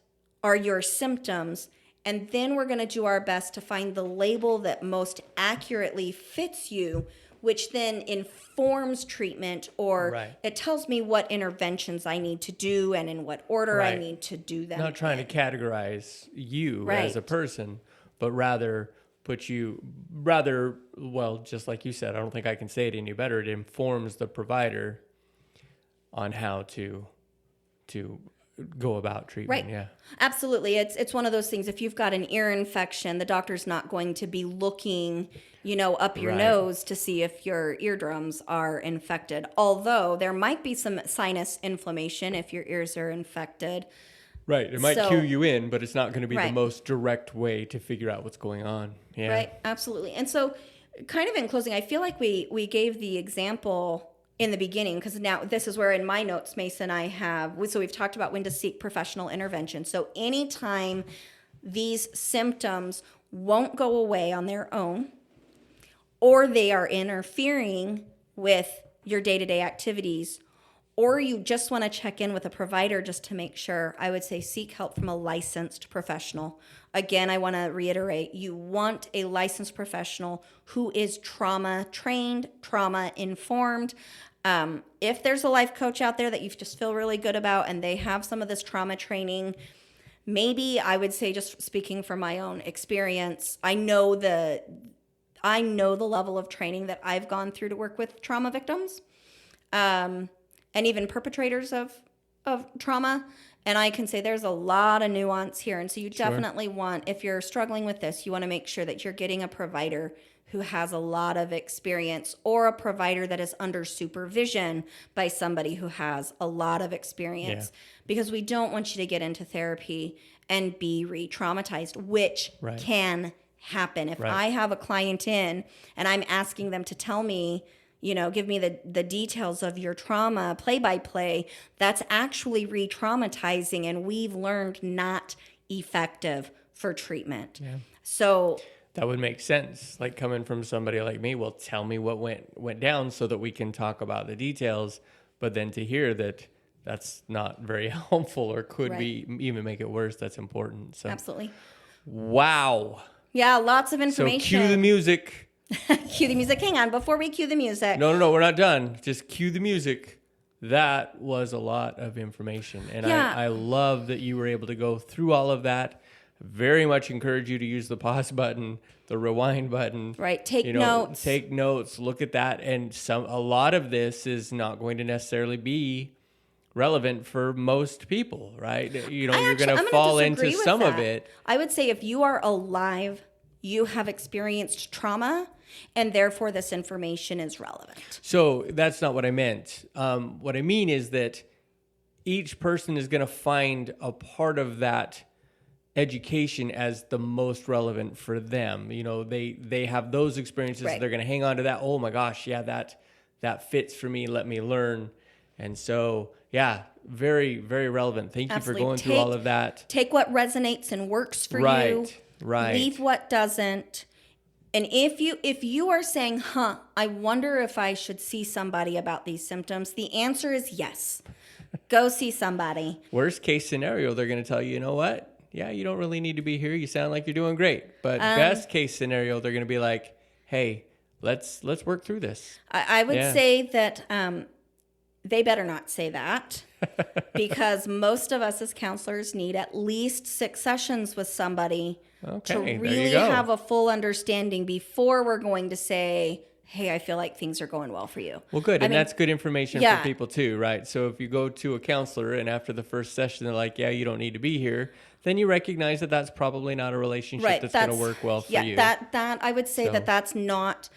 are your symptoms, and then we're going to do our best to find the label that most accurately fits you, which then informs treatment, or it tells me what interventions I need to do and in what order I need to do them. Not trying to categorize you as a person, but rather just like you said, I don't think I can say it any better. It informs the provider on how to go about treatment. Right. Yeah. Absolutely. It's one of those things. If you've got an ear infection, the doctor's not going to be looking, up your nose to see if your eardrums are infected. Although there might be some sinus inflammation if your ears are infected. Right. It might cue you in, but it's not going to be the most direct way to figure out what's going on. Yeah. Right. Absolutely. And so kind of in closing, I feel like we gave the example in the beginning, because now this is where in my notes, Mason, we've talked about when to seek professional intervention. So anytime these symptoms won't go away on their own, or they are interfering with your day-to-day activities, or you just want to check in with a provider just to make sure, I would say seek help from a licensed professional. Again, I want to reiterate, you want a licensed professional who is trauma trained, trauma informed. If there's a life coach out there that you just feel really good about and they have some of this trauma training, maybe I would say, just speaking from my own experience, I know the level of training that I've gone through to work with trauma victims. And even perpetrators of trauma. And I can say there's a lot of nuance here. And so you definitely want, if you're struggling with this, you want to make sure that you're getting a provider who has a lot of experience, or a provider that is under supervision by somebody who has a lot of experience. Yeah. Because we don't want you to get into therapy and be re-traumatized, which can happen. If I have a client in and I'm asking them to tell me, give me the details of your trauma, play-by-play, that's actually re-traumatizing, and we've learned not effective for treatment. Yeah. So that would make sense. Like, coming from somebody like me, well, tell me what went down so that we can talk about the details. But then to hear that that's not very helpful, or could be even make it worse, that's important. So absolutely. Wow. Yeah, lots of information. So cue the music. Cue the music. Hang on, before we cue the music. No, we're not done. Just cue the music. That was a lot of information. And I love that you were able to go through all of that. Very much encourage you to use the pause button, the rewind button. Right. Take notes. Take notes. Look at that. And a lot of this is not going to necessarily be relevant for most people, right? You're going to fall into some of it. I would say if you are alive, you have experienced trauma, and therefore this information is relevant. So that's not what I meant. What I mean is that each person is going to find a part of that education as the most relevant for them. You know, they have those experiences. Right. They're going to hang on to that. Oh my gosh, yeah, that fits for me. Let me learn. And so, yeah, very, very relevant. Thank you for going through all of that. Take what resonates and works for you. Right. Leave what doesn't. And if you are saying, I wonder if I should see somebody about these symptoms, the answer is yes. Go see somebody. Worst case scenario, they're going to tell you, you know what? Yeah, you don't really need to be here. You sound like you're doing great. But best case scenario, they're going to be like, hey, let's work through this. I would say that they better not say that because most of us as counselors need at least 6 sessions with somebody to really have a full understanding before we're going to say, hey, I feel like things are going well for you. Well, good. And that's good information for people too, right? So if you go to a counselor and after the first session, they're like, yeah, you don't need to be here, then you recognize that that's probably not a relationship that's going to work well for you. That I would say that's not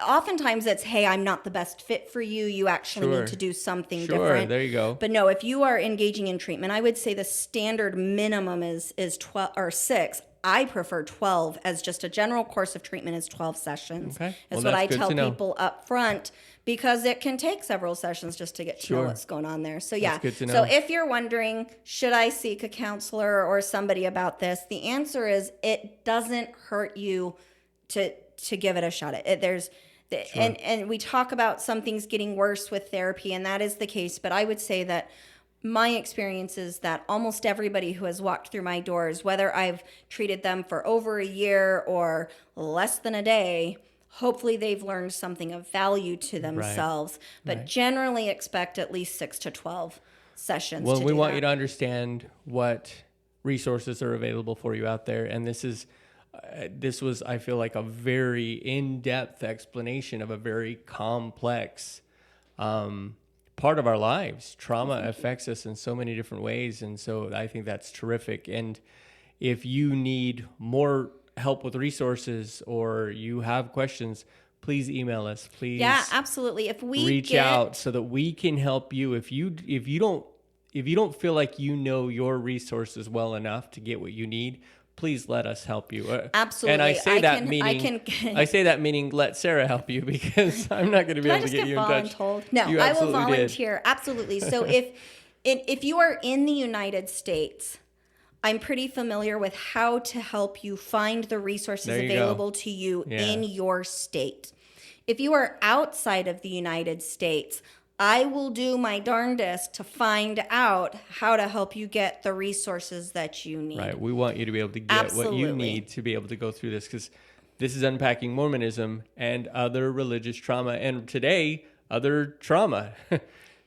oftentimes it's, hey, I'm not the best fit for you. You actually need to do something different. There you go. But no, if you are engaging in treatment, I would say the standard minimum is 12 or 6. I prefer 12 as just a general course of treatment is 12 sessions. Okay. That's what I tell people up front because it can take several sessions just to get to know what's going on there. So yeah. That's good to know. So if you're wondering, should I seek a counselor or somebody about this? The answer is it doesn't hurt you to give it a shot. And we talk about some things getting worse with therapy, and that is the case. But I would say that my experience is that almost everybody who has walked through my doors, whether I've treated them for over a year or less than a day, hopefully they've learned something of value to themselves. But generally expect at least 6 to 12 sessions. Well, we want you to understand what resources are available for you out there. And this was, I feel like, a very in-depth explanation of a very complex part of our lives. Trauma affects us in so many different ways. And so I think that's terrific. And if you need more help with resources or you have questions, please email us. Please. Yeah, absolutely. If we reach out so that we can help you. If you don't feel like you know your resources well enough to get what you need, please let us help you. Absolutely. And I say that meaning let Sarah help you because I'm not going to be able to get you in touch. No, I will volunteer. Absolutely. So if you are in the United States, I'm pretty familiar with how to help you find the resources available to you in your state. If you are outside of the United States, I will do my darndest to find out how to help you get the resources that you need. Right. We want you to be able to get what you need to be able to go through this because this is Unpacking Mormonism and other religious trauma. And today, other trauma.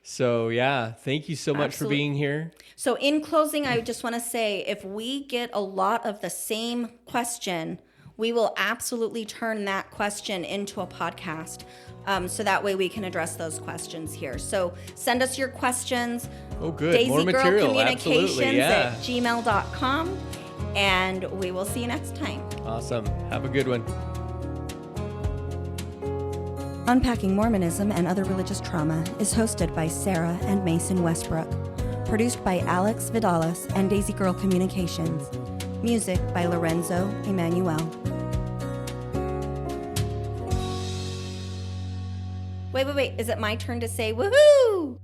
So, yeah, thank you so much for being here. So in closing, I just want to say if we get a lot of the same question, we will absolutely turn that question into a podcast. So that way we can address those questions here. So send us your questions. Oh, good. More material. Absolutely. Yeah. @gmail.com. And we will see you next time. Awesome. Have a good one. Unpacking Mormonism and Other Religious Trauma is hosted by Sarah and Mason Westbrook. Produced by Alex Vidalis and Daisy Girl Communications. Music by Lorenzo Emanuel. Wait. Is it my turn to say woohoo?